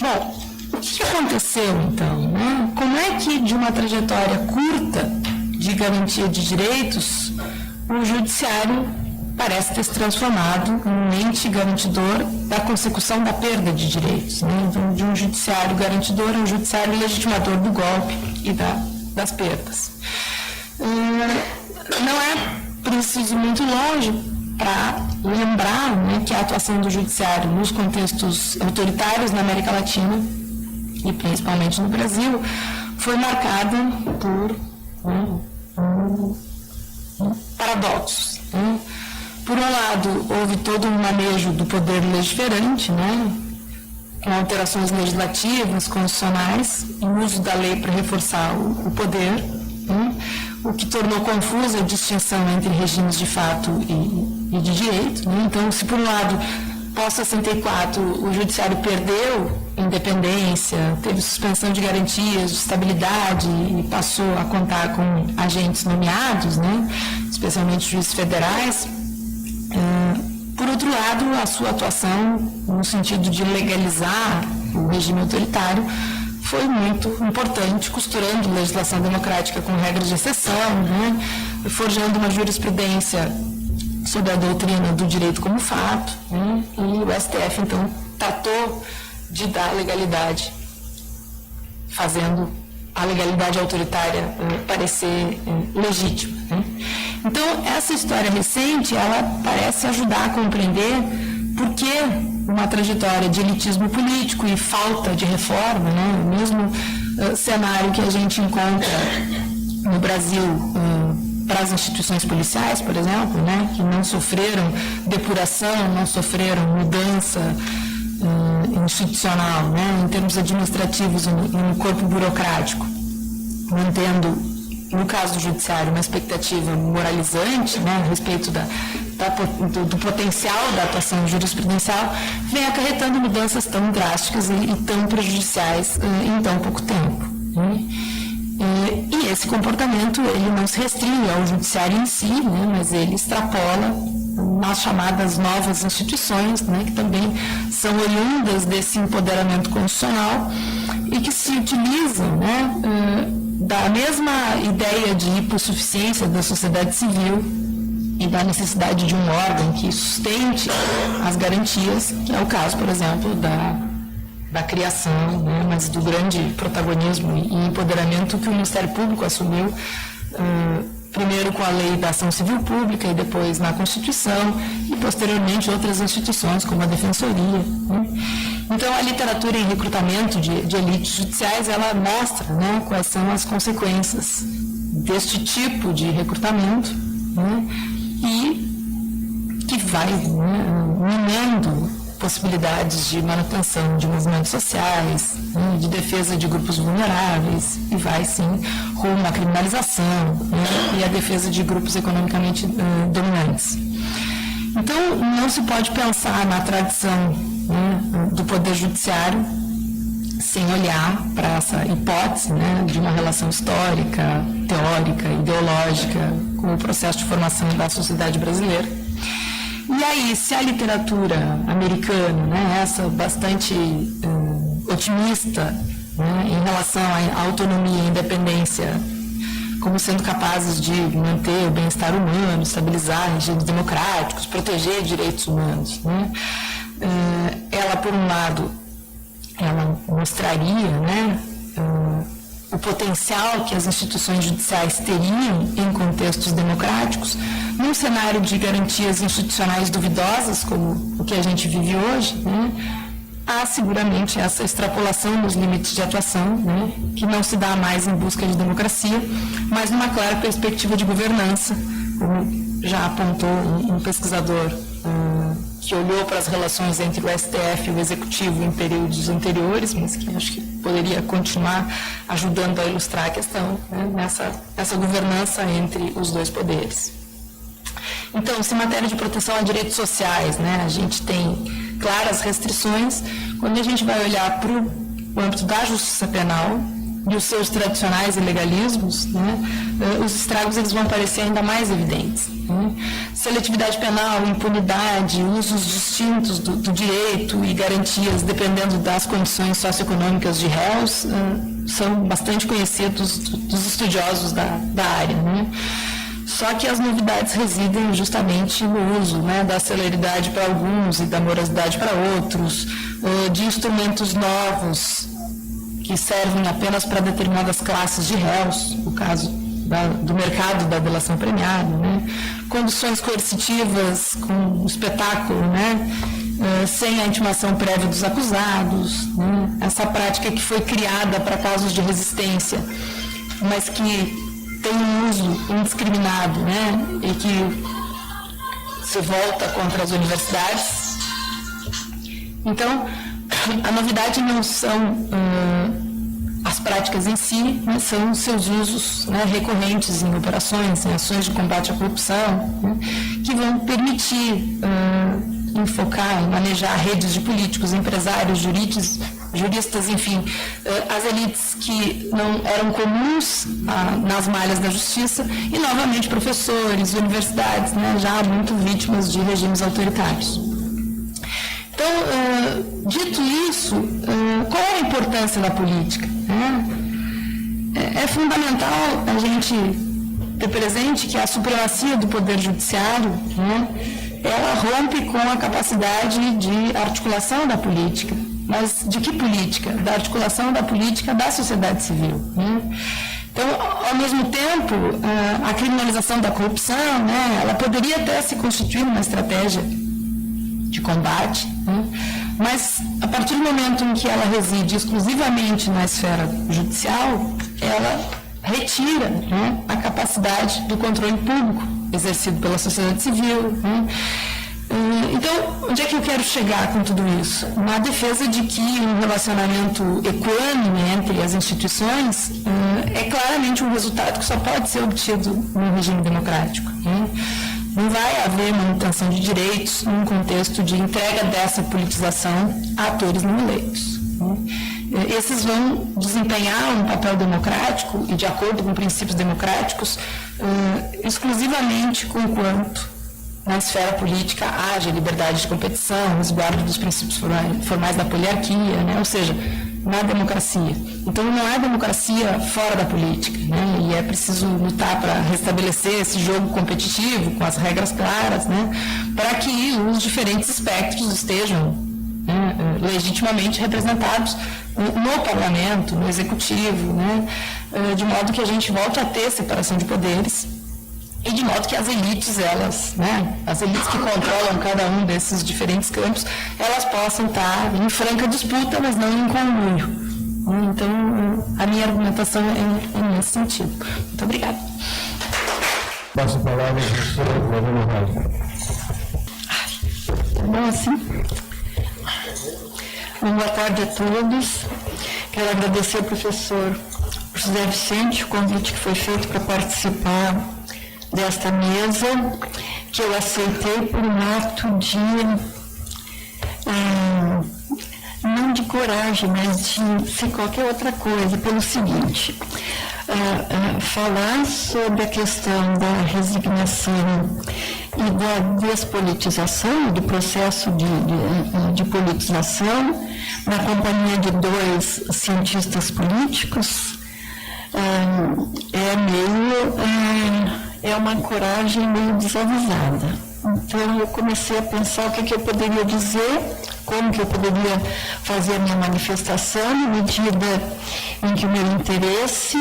Bom, o que aconteceu então? Né? Como é que de uma trajetória curta de garantia de direitos, o judiciário parece ter se transformado em um ente garantidor da consecução da perda de direitos, né? Então, de um judiciário garantidor a um judiciário legitimador do golpe e das perdas. não é preciso ir muito longe para lembrar, né, que a atuação do judiciário nos contextos autoritários na América Latina e principalmente no Brasil foi marcada por paradoxos. Né? Por um lado, houve todo um manejo do poder legiferante, né, com alterações legislativas, constitucionais, e o uso da lei para reforçar o poder, né, o que tornou confusa a distinção entre regimes de fato e de direito. Né? Então, se por um lado, pós-64, o judiciário perdeu independência, teve suspensão de garantias, de estabilidade e passou a contar com agentes nomeados, né, especialmente juízes federais. Por outro lado, a sua atuação no sentido de legalizar o regime autoritário foi muito importante, costurando legislação democrática com regras de exceção, né, forjando uma jurisprudência sobre a doutrina do direito como fato, né, e o STF, então, tratou de dar legalidade, fazendo a legalidade autoritária parecer legítima. Né? Então, essa história recente, ela parece ajudar a compreender por que uma trajetória de elitismo político e falta de reforma, né? O mesmo cenário que a gente encontra no Brasil para as instituições policiais, por exemplo, né? Que não sofreram depuração, não sofreram mudança institucional, né, em termos administrativos e no corpo burocrático, mantendo, no caso do judiciário, uma expectativa moralizante, né, a respeito do potencial da atuação jurisprudencial, vem acarretando mudanças tão drásticas e tão prejudiciais em tão pouco tempo. Né? E esse comportamento, ele não se restringe ao judiciário em si, né, mas ele extrapola nas chamadas novas instituições, né, que também são oriundas desse empoderamento constitucional e que se utilizam, né, da mesma ideia de hipossuficiência da sociedade civil e da necessidade de um órgão que sustente as garantias, que é o caso, por exemplo, da criação, né, mas do grande protagonismo e empoderamento que o Ministério Público assumiu, primeiro com a Lei da Ação Civil Pública e depois na Constituição e posteriormente outras instituições como a Defensoria. Né? Então, a literatura em recrutamento de elites judiciais, ela mostra, né, quais são as consequências deste tipo de recrutamento, né, e que vai, né, minando possibilidades de manutenção de movimentos sociais, né, de defesa de grupos vulneráveis, e vai, sim, rumo à criminalização, né, e à defesa de grupos economicamente dominantes. Então, não se pode pensar na tradição, né, do Poder Judiciário sem olhar para essa hipótese, né, de uma relação histórica, teórica, ideológica com o processo de formação da sociedade brasileira. E aí, se a literatura americana, né, essa bastante otimista, né, em relação à autonomia e independência, como sendo capazes de manter o bem-estar humano, estabilizar regimes democráticos, proteger direitos humanos, né, ela, por um lado, ela mostraria, né, o potencial que as instituições judiciais teriam em contextos democráticos, num cenário de garantias institucionais duvidosas, como o que a gente vive hoje, né, há seguramente essa extrapolação dos limites de atuação, né, que não se dá mais em busca de democracia, mas numa clara perspectiva de governança, como já apontou um pesquisador que olhou para as relações entre o STF e o Executivo em períodos anteriores, mas que acho que poderia continuar ajudando a ilustrar a questão, né, nessa governança entre os dois poderes. Então, se em matéria de proteção a direitos sociais, né, a gente tem claras restrições, quando a gente vai olhar para o âmbito da justiça penal e os seus tradicionais ilegalismos, né, os estragos eles vão parecer ainda mais evidentes. Né? Seletividade penal, impunidade, usos distintos do direito e garantias dependendo das condições socioeconômicas de réus são bastante conhecidos dos estudiosos da área. Né? Só que as novidades residem justamente no uso, né, da celeridade para alguns e da morosidade para outros, de instrumentos novos que servem apenas para determinadas classes de réus, o caso do mercado da delação premiada, né? Conduções coercitivas com o espetáculo, né? Sem a intimação prévia dos acusados, né? Essa prática que foi criada para casos de resistência, mas que tem um uso indiscriminado, né? E que se volta contra as universidades. Então, a novidade não são as práticas em si, mas são seus usos, né, recorrentes em operações, em ações de combate à corrupção, né, que vão permitir enfocar e manejar redes de políticos, empresários, juristas, enfim, as elites que não eram comuns nas malhas da justiça e, novamente, professores, universidades, né, já muito vítimas de regimes autoritários. Então, dito isso, qual é a importância da política? É fundamental a gente ter presente que a supremacia do poder judiciário, né, ela rompe com a capacidade de articulação da política. Mas de que política? Da articulação da política da sociedade civil. Né? Então, ao mesmo tempo, a criminalização da corrupção, né, ela poderia até se constituir uma estratégia de combate, né? Mas a partir do momento em que ela reside exclusivamente na esfera judicial, ela retira, né, a capacidade do controle público exercido pela sociedade civil. Né? Então, onde é que eu quero chegar com tudo isso? Na defesa de que um relacionamento equânime entre as instituições é claramente um resultado que só pode ser obtido num regime democrático. Né? Não vai haver manutenção de direitos num contexto de entrega dessa politização a atores não eleitos. Esses vão desempenhar um papel democrático e de acordo com princípios democráticos exclusivamente conquanto na esfera política haja liberdade de competição, resguardo dos princípios formais da poliarquia, né? Ou seja, na democracia. Então não há democracia fora da política, né? E é preciso lutar para restabelecer esse jogo competitivo com as regras claras, né? Para que os diferentes espectros estejam, né, legitimamente representados no parlamento, no executivo, né? De modo que a gente volte a ter separação de poderes e de modo que as elites, as elites que controlam cada um desses diferentes campos, elas possam estar em franca disputa, mas não em conluio. Então, a minha argumentação é nesse sentido. Muito obrigada. Passo a palavra ao professor Lavana Raio. Bom, assim. Boa tarde a todos. Quero agradecer ao professor José Vicente o convite que foi feito para participar desta mesa, que eu aceitei por um ato de, não de coragem, mas de qualquer outra coisa, pelo seguinte, falar sobre a questão da resignação e da despolitização, do processo de politização, na companhia de dois cientistas políticos, é uma coragem meio desavisada. Então, eu comecei a pensar o que eu poderia dizer, como que eu poderia fazer a minha manifestação, na medida em que o meu interesse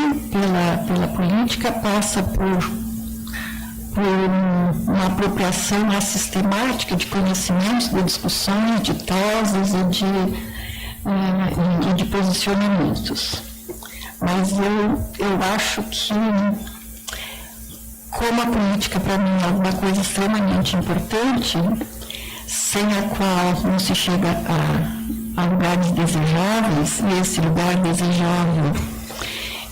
pela política passa por uma apropriação mais sistemática de conhecimentos, de discussões, de teses e de posicionamentos. Mas eu acho que, como a política para mim é uma coisa extremamente importante, sem a qual não se chega a lugares desejáveis, e esse lugar desejável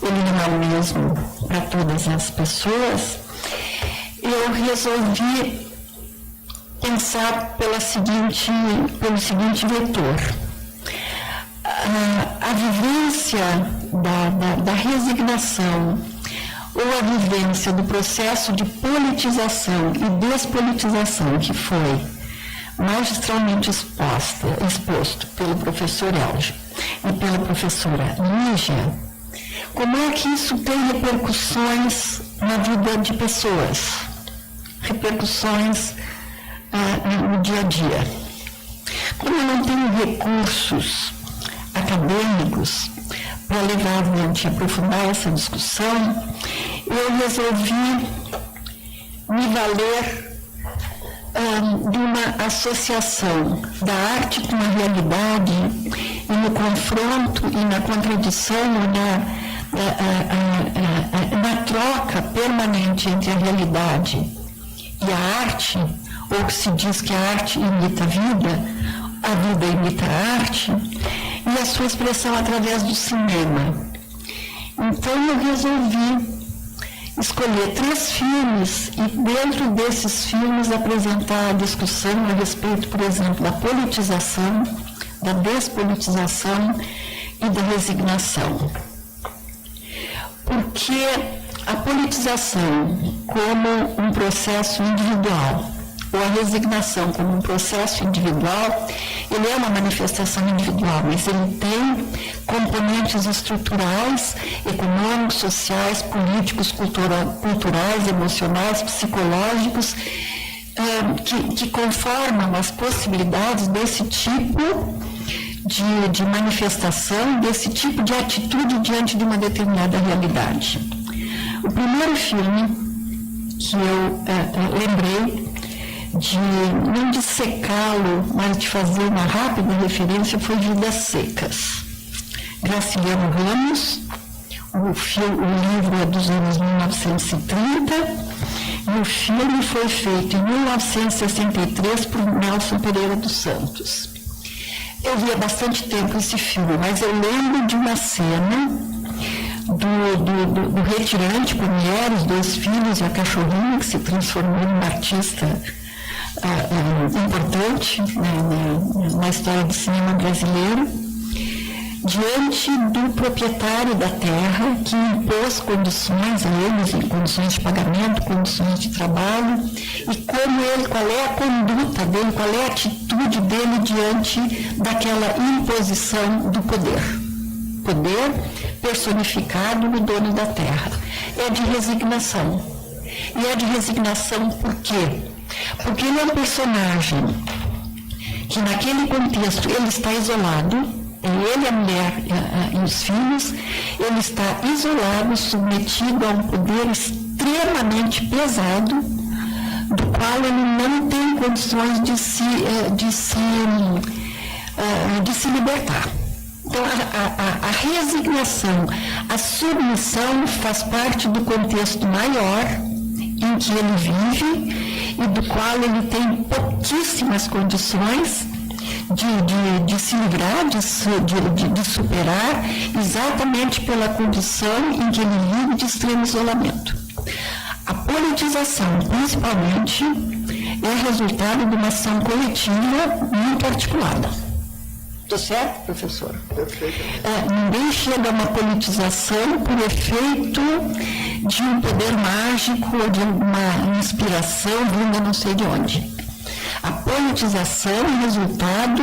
ele não é o mesmo para todas as pessoas, eu resolvi pensar pelo seguinte vetor. A vivência da resignação ou a vivência do processo de politização e despolitização que foi magistralmente exposto pelo professor Elgio e pela professora Lígia, como é que isso tem repercussões na vida de pessoas, repercussões no dia a dia. Como eu não tenho recursos acadêmicos para levar adiante e aprofundar essa discussão, eu resolvi me valer de uma associação da arte com a realidade e no confronto e na contradição, na troca permanente entre a realidade e a arte, ou que se diz que a arte imita a vida imita a arte, e a sua expressão através do cinema. Então eu resolvi escolher 3 filmes e dentro desses filmes apresentar a discussão a respeito, por exemplo, da politização, da despolitização e da resignação. Porque a politização como um processo individual ou a resignação como um processo individual, ele é uma manifestação individual, mas ele tem componentes estruturais, econômicos, sociais, políticos, culturais, emocionais, psicológicos, que conformam as possibilidades desse tipo de manifestação, desse tipo de atitude diante de uma determinada realidade. O primeiro filme que eu lembrei, não de secá-lo, mas de fazer uma rápida referência, foi Vidas Secas. Graciliano Ramos, o livro é dos anos 1930, e o filme foi feito em 1963 por Nelson Pereira dos Santos. Eu vi há bastante tempo esse filme, mas eu lembro de uma cena do retirante com mulheres, 2 filhos e a cachorrinha, que se transformou num artista importante na história do cinema brasileiro, diante do proprietário da terra que impôs condições a eles, em condições de pagamento, condições de trabalho, e qual é a conduta dele, qual é a atitude dele diante daquela imposição do poder. Poder personificado no dono da terra. É de resignação. E é de resignação por quê? Porque ele é um personagem que naquele contexto ele está isolado, ele, a mulher e os filhos, ele está isolado, submetido a um poder extremamente pesado, do qual ele não tem condições de se libertar. Então, a resignação, a submissão faz parte do contexto maior em que ele vive e do qual ele tem pouquíssimas condições de se livrar, de superar, exatamente pela condição em que ele vive de extremo isolamento. A politização, principalmente, é resultado de uma ação coletiva muito articulada. Estou certo, professor? Perfeito. Ninguém chega a uma politização por efeito de um poder mágico ou de uma inspiração vinda não sei de onde. A politização é resultado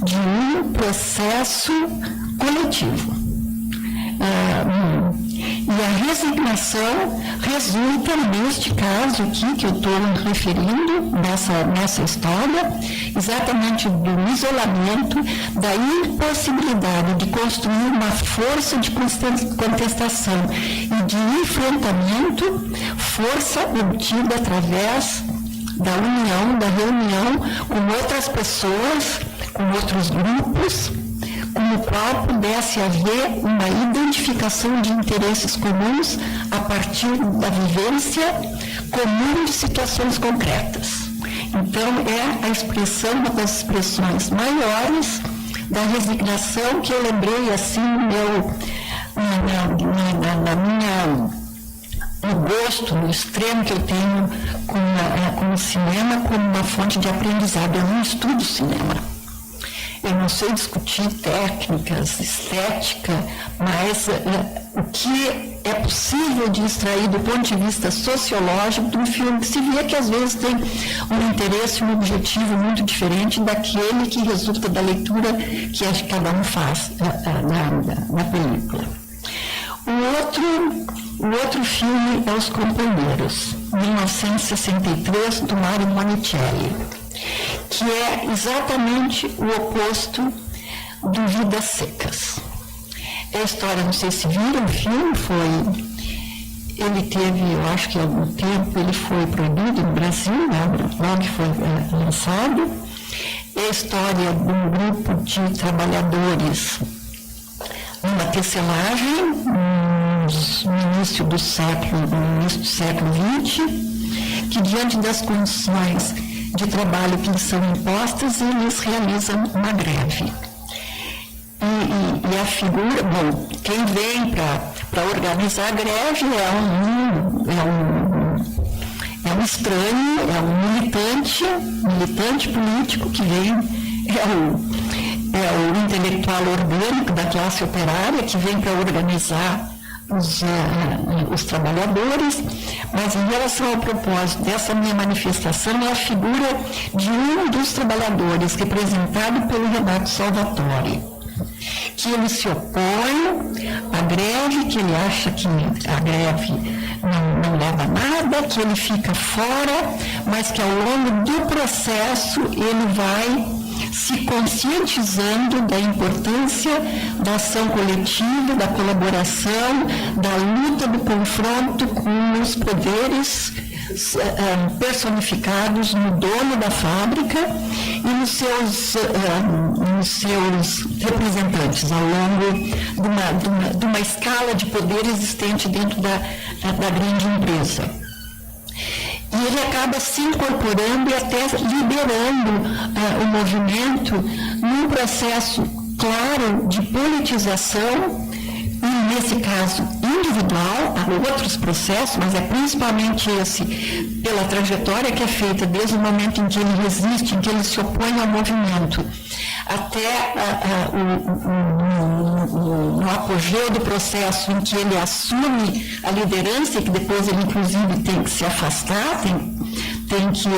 de um processo coletivo. E a resignação resulta, neste caso aqui, que eu estou referindo, nessa história, exatamente do isolamento, da impossibilidade de construir uma força de contestação e de enfrentamento, força obtida através da união, da reunião com outras pessoas, com outros grupos, com o qual pudesse haver uma identificação de interesses comuns a partir da vivência comum de situações concretas. Então, é a expressão, uma das expressões maiores da resignação que eu lembrei assim no gosto, no extremo que eu tenho com o cinema como uma fonte de aprendizado. Eu não estudo cinema. Eu não sei discutir técnicas, estética, mas o que é possível de extrair do ponto de vista sociológico de um filme que se vê que às vezes tem um interesse, um objetivo muito diferente daquele que resulta da leitura que cada um faz na película. O outro filme é Os Companheiros, 1963, do Mario Monicelli, que é exatamente o oposto do Vidas Secas. É a história, não sei se viram o filme, ele teve, eu acho que há algum tempo, ele foi proibido no Brasil, né, logo que foi lançado. É a história de um grupo de trabalhadores numa tecelagem no início do século XX, que diante das condições de trabalho que lhes são impostas, eles realizam uma greve. E a figura, bom, quem vem para organizar a greve é um estranho, é um militante político que vem, é o intelectual orgânico da classe operária que vem para organizar os trabalhadores, mas em relação ao propósito dessa minha manifestação é a figura de um dos trabalhadores, representado pelo Renato Salvatore, que ele se opõe à greve, que ele acha que a greve não leva a nada, que ele fica fora, mas que ao longo do processo ele vai se conscientizando da importância da ação coletiva, da colaboração, da luta, do confronto com os poderes personificados no dono da fábrica e nos seus representantes ao longo de uma escala de poder existente dentro da grande empresa. E ele acaba se incorporando e até liderando o movimento num processo claro de politização, e nesse caso individual, há outros processos, mas é principalmente esse, pela trajetória que é feita desde o momento em que ele resiste, em que ele se opõe ao movimento, até no apogeu do processo em que ele assume a liderança e que depois ele inclusive tem que se afastar, tem que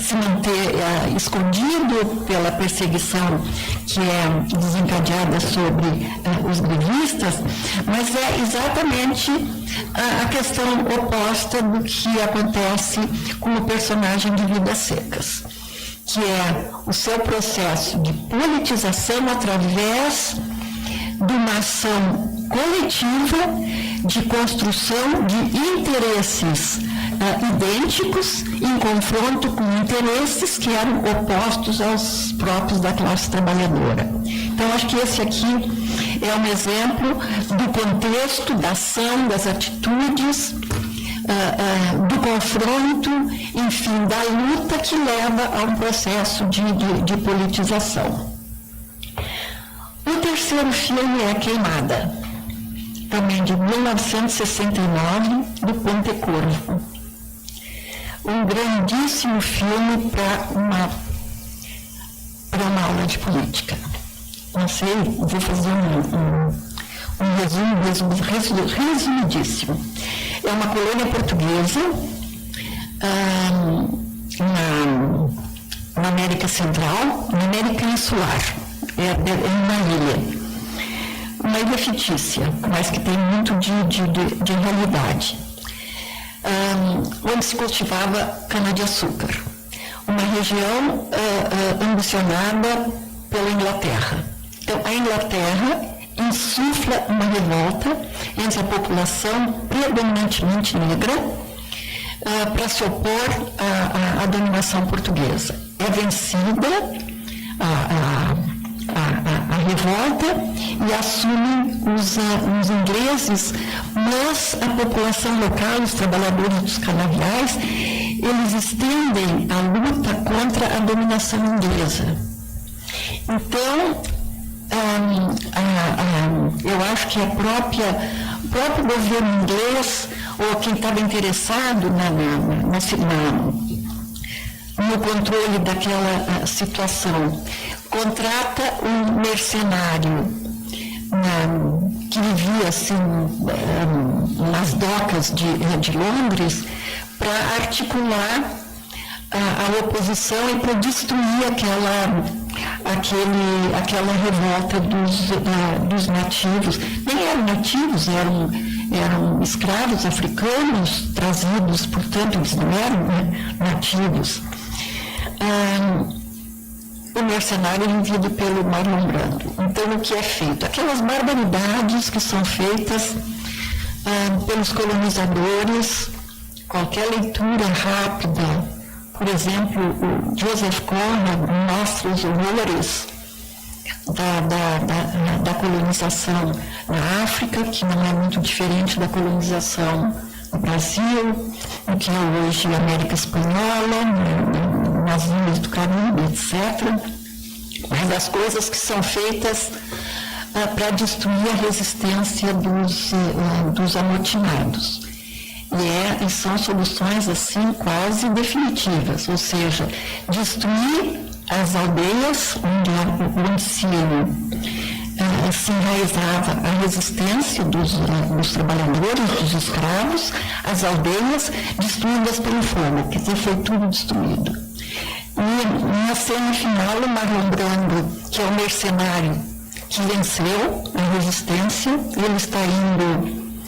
se manter escondido pela perseguição que é desencadeada sobre os grevistas, mas é exatamente a questão oposta do que acontece com o personagem de Vidas Secas, que é o seu processo de politização através de uma ação coletiva de construção de interesses idênticos em confronto com interesses que eram opostos aos próprios da classe trabalhadora. Então, acho que esse aqui é um exemplo do contexto, da ação, das atitudes, do confronto, enfim, da luta que leva a um processo de politização. O terceiro filme é Queimada, também de 1969, do Pontecorvo. Um grandíssimo filme para uma aula de política. Não sei, vou fazer um resumo resumidíssimo. É uma colônia portuguesa na América Central, na América Insular. É uma ilha fictícia, mas que tem muito de realidade, onde se cultivava cana-de-açúcar, uma região ambicionada pela Inglaterra. Então, a Inglaterra insufla uma revolta entre a população predominantemente negra para se opor à dominação portuguesa. É vencida a revolta e assumem os ingleses, mas a população local, os trabalhadores dos canaviais, eles estendem a luta contra a dominação inglesa. Então, eu acho que o próprio governo inglês, ou quem estava interessado no controle daquela situação, contrata um mercenário que vivia assim, nas docas de Londres para articular a oposição e para destruir aquela revolta dos nativos. Nem eram nativos, eram escravos africanos trazidos, portanto, eles não eram nativos. O mercenário é vivido pelo Marlon Brando. Então, o que é feito? Aquelas barbaridades que são feitas pelos colonizadores. Qualquer leitura rápida, por exemplo, o Joseph Conrad mostra os horrores da colonização na África, que não é muito diferente da colonização no Brasil, o que é hoje a América Espanhola, nas ilhas do Caribe, etc. Mas as coisas que são feitas para destruir a resistência dos amotinados. E são soluções assim quase definitivas, ou seja, destruir as aldeias onde se enraizava a resistência dos trabalhadores, dos escravos, as aldeias destruídas pelo fogo, quer dizer, foi tudo destruído. E na cena final, o Marlon Brando, que é o mercenário que venceu a resistência, ele está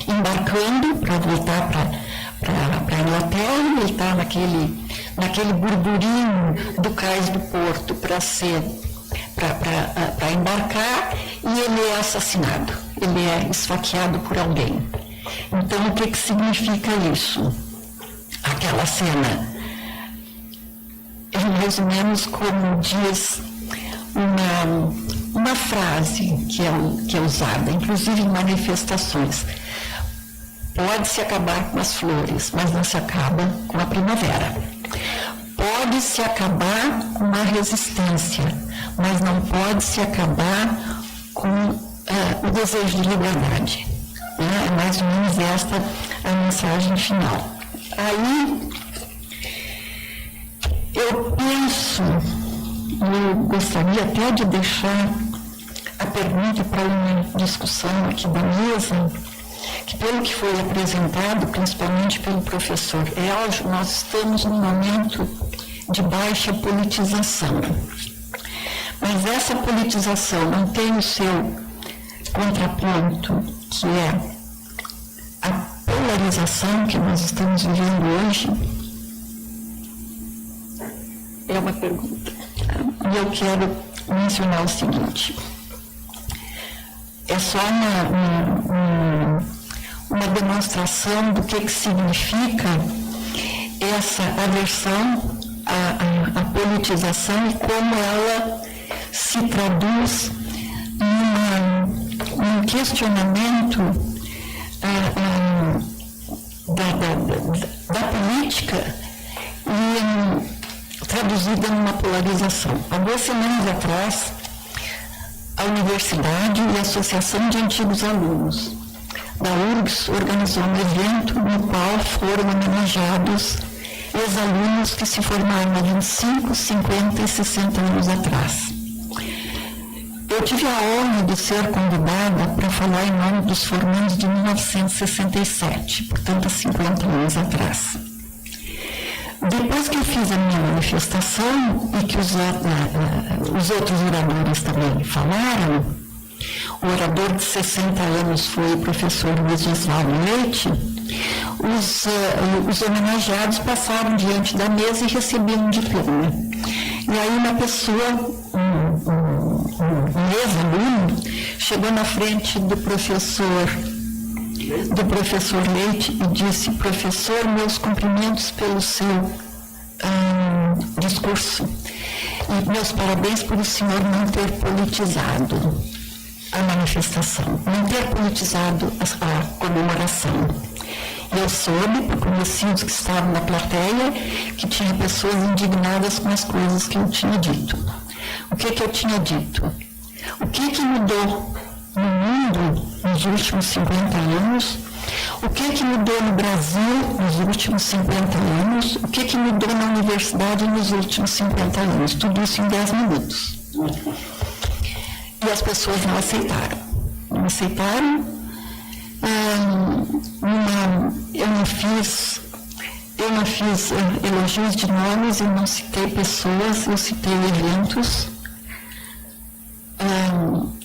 embarcando para voltar para a Inglaterra, ele está naquele burburinho do cais do porto para embarcar, e ele é assassinado, ele é esfaqueado por alguém. Então, o que significa isso? Aquela cena é mais ou menos como diz uma frase que é usada, inclusive em manifestações. Pode-se acabar com as flores, mas não se acaba com a primavera. Pode-se acabar com a resistência, mas não pode-se acabar com o desejo de liberdade. É mais ou menos esta a mensagem final. Aí, eu penso, eu gostaria até de deixar a pergunta para uma discussão aqui da mesa, que pelo que foi apresentado, principalmente pelo professor Elgio, nós estamos num momento de baixa politização. Mas essa politização não tem o seu contraponto, que é a polarização que nós estamos vivendo hoje. É uma pergunta. E eu quero mencionar o seguinte. É só uma demonstração do que significa essa aversão à politização e como ela se traduz num questionamento da política e traduzida numa polarização. Há 2 semanas atrás, a Universidade e a Associação de Antigos Alunos da URGS organizou um evento no qual foram homenageados ex-alunos que se formaram há 25, 50 e 60 anos atrás. Eu tive a honra de ser convidada para falar em nome dos formandos de 1967, portanto, há 50 anos atrás. Depois que eu fiz a minha manifestação e que os outros oradores também falaram, o orador de 60 anos foi o professor Luiz Oswaldo Leite, os homenageados passaram diante da mesa e recebiam um diploma. E aí uma pessoa, um ex-aluno, chegou na frente do professor Leite e disse: professor, meus cumprimentos pelo seu discurso e meus parabéns por o senhor não ter politizado a manifestação, não ter politizado a comemoração. Eu soube, por conhecidos que estavam na plateia, que tinha pessoas indignadas com as coisas que eu tinha dito. O que eu tinha dito? O que mudou no mundo nos últimos 50 anos? O que mudou no Brasil nos últimos 50 anos? O que mudou na universidade nos últimos 50 anos? Tudo isso em 10 minutos. E as pessoas não aceitaram. Não aceitaram. Eu não fiz elogios de nomes, eu não citei pessoas, eu citei eventos.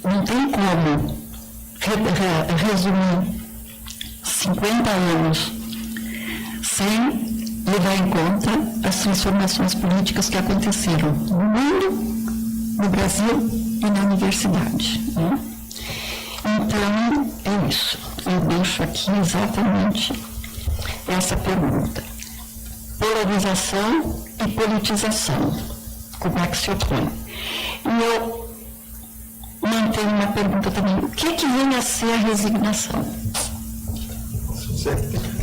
Não tem como resumir 50 anos sem levar em conta as transformações políticas que aconteceram no mundo, no Brasil e na universidade. Né? Então, é isso. eu deixo aqui exatamente essa pergunta. Polarização e politização. Como é que se opõe? E eu mantenho uma pergunta também. O que vem a ser a resignação? Certo.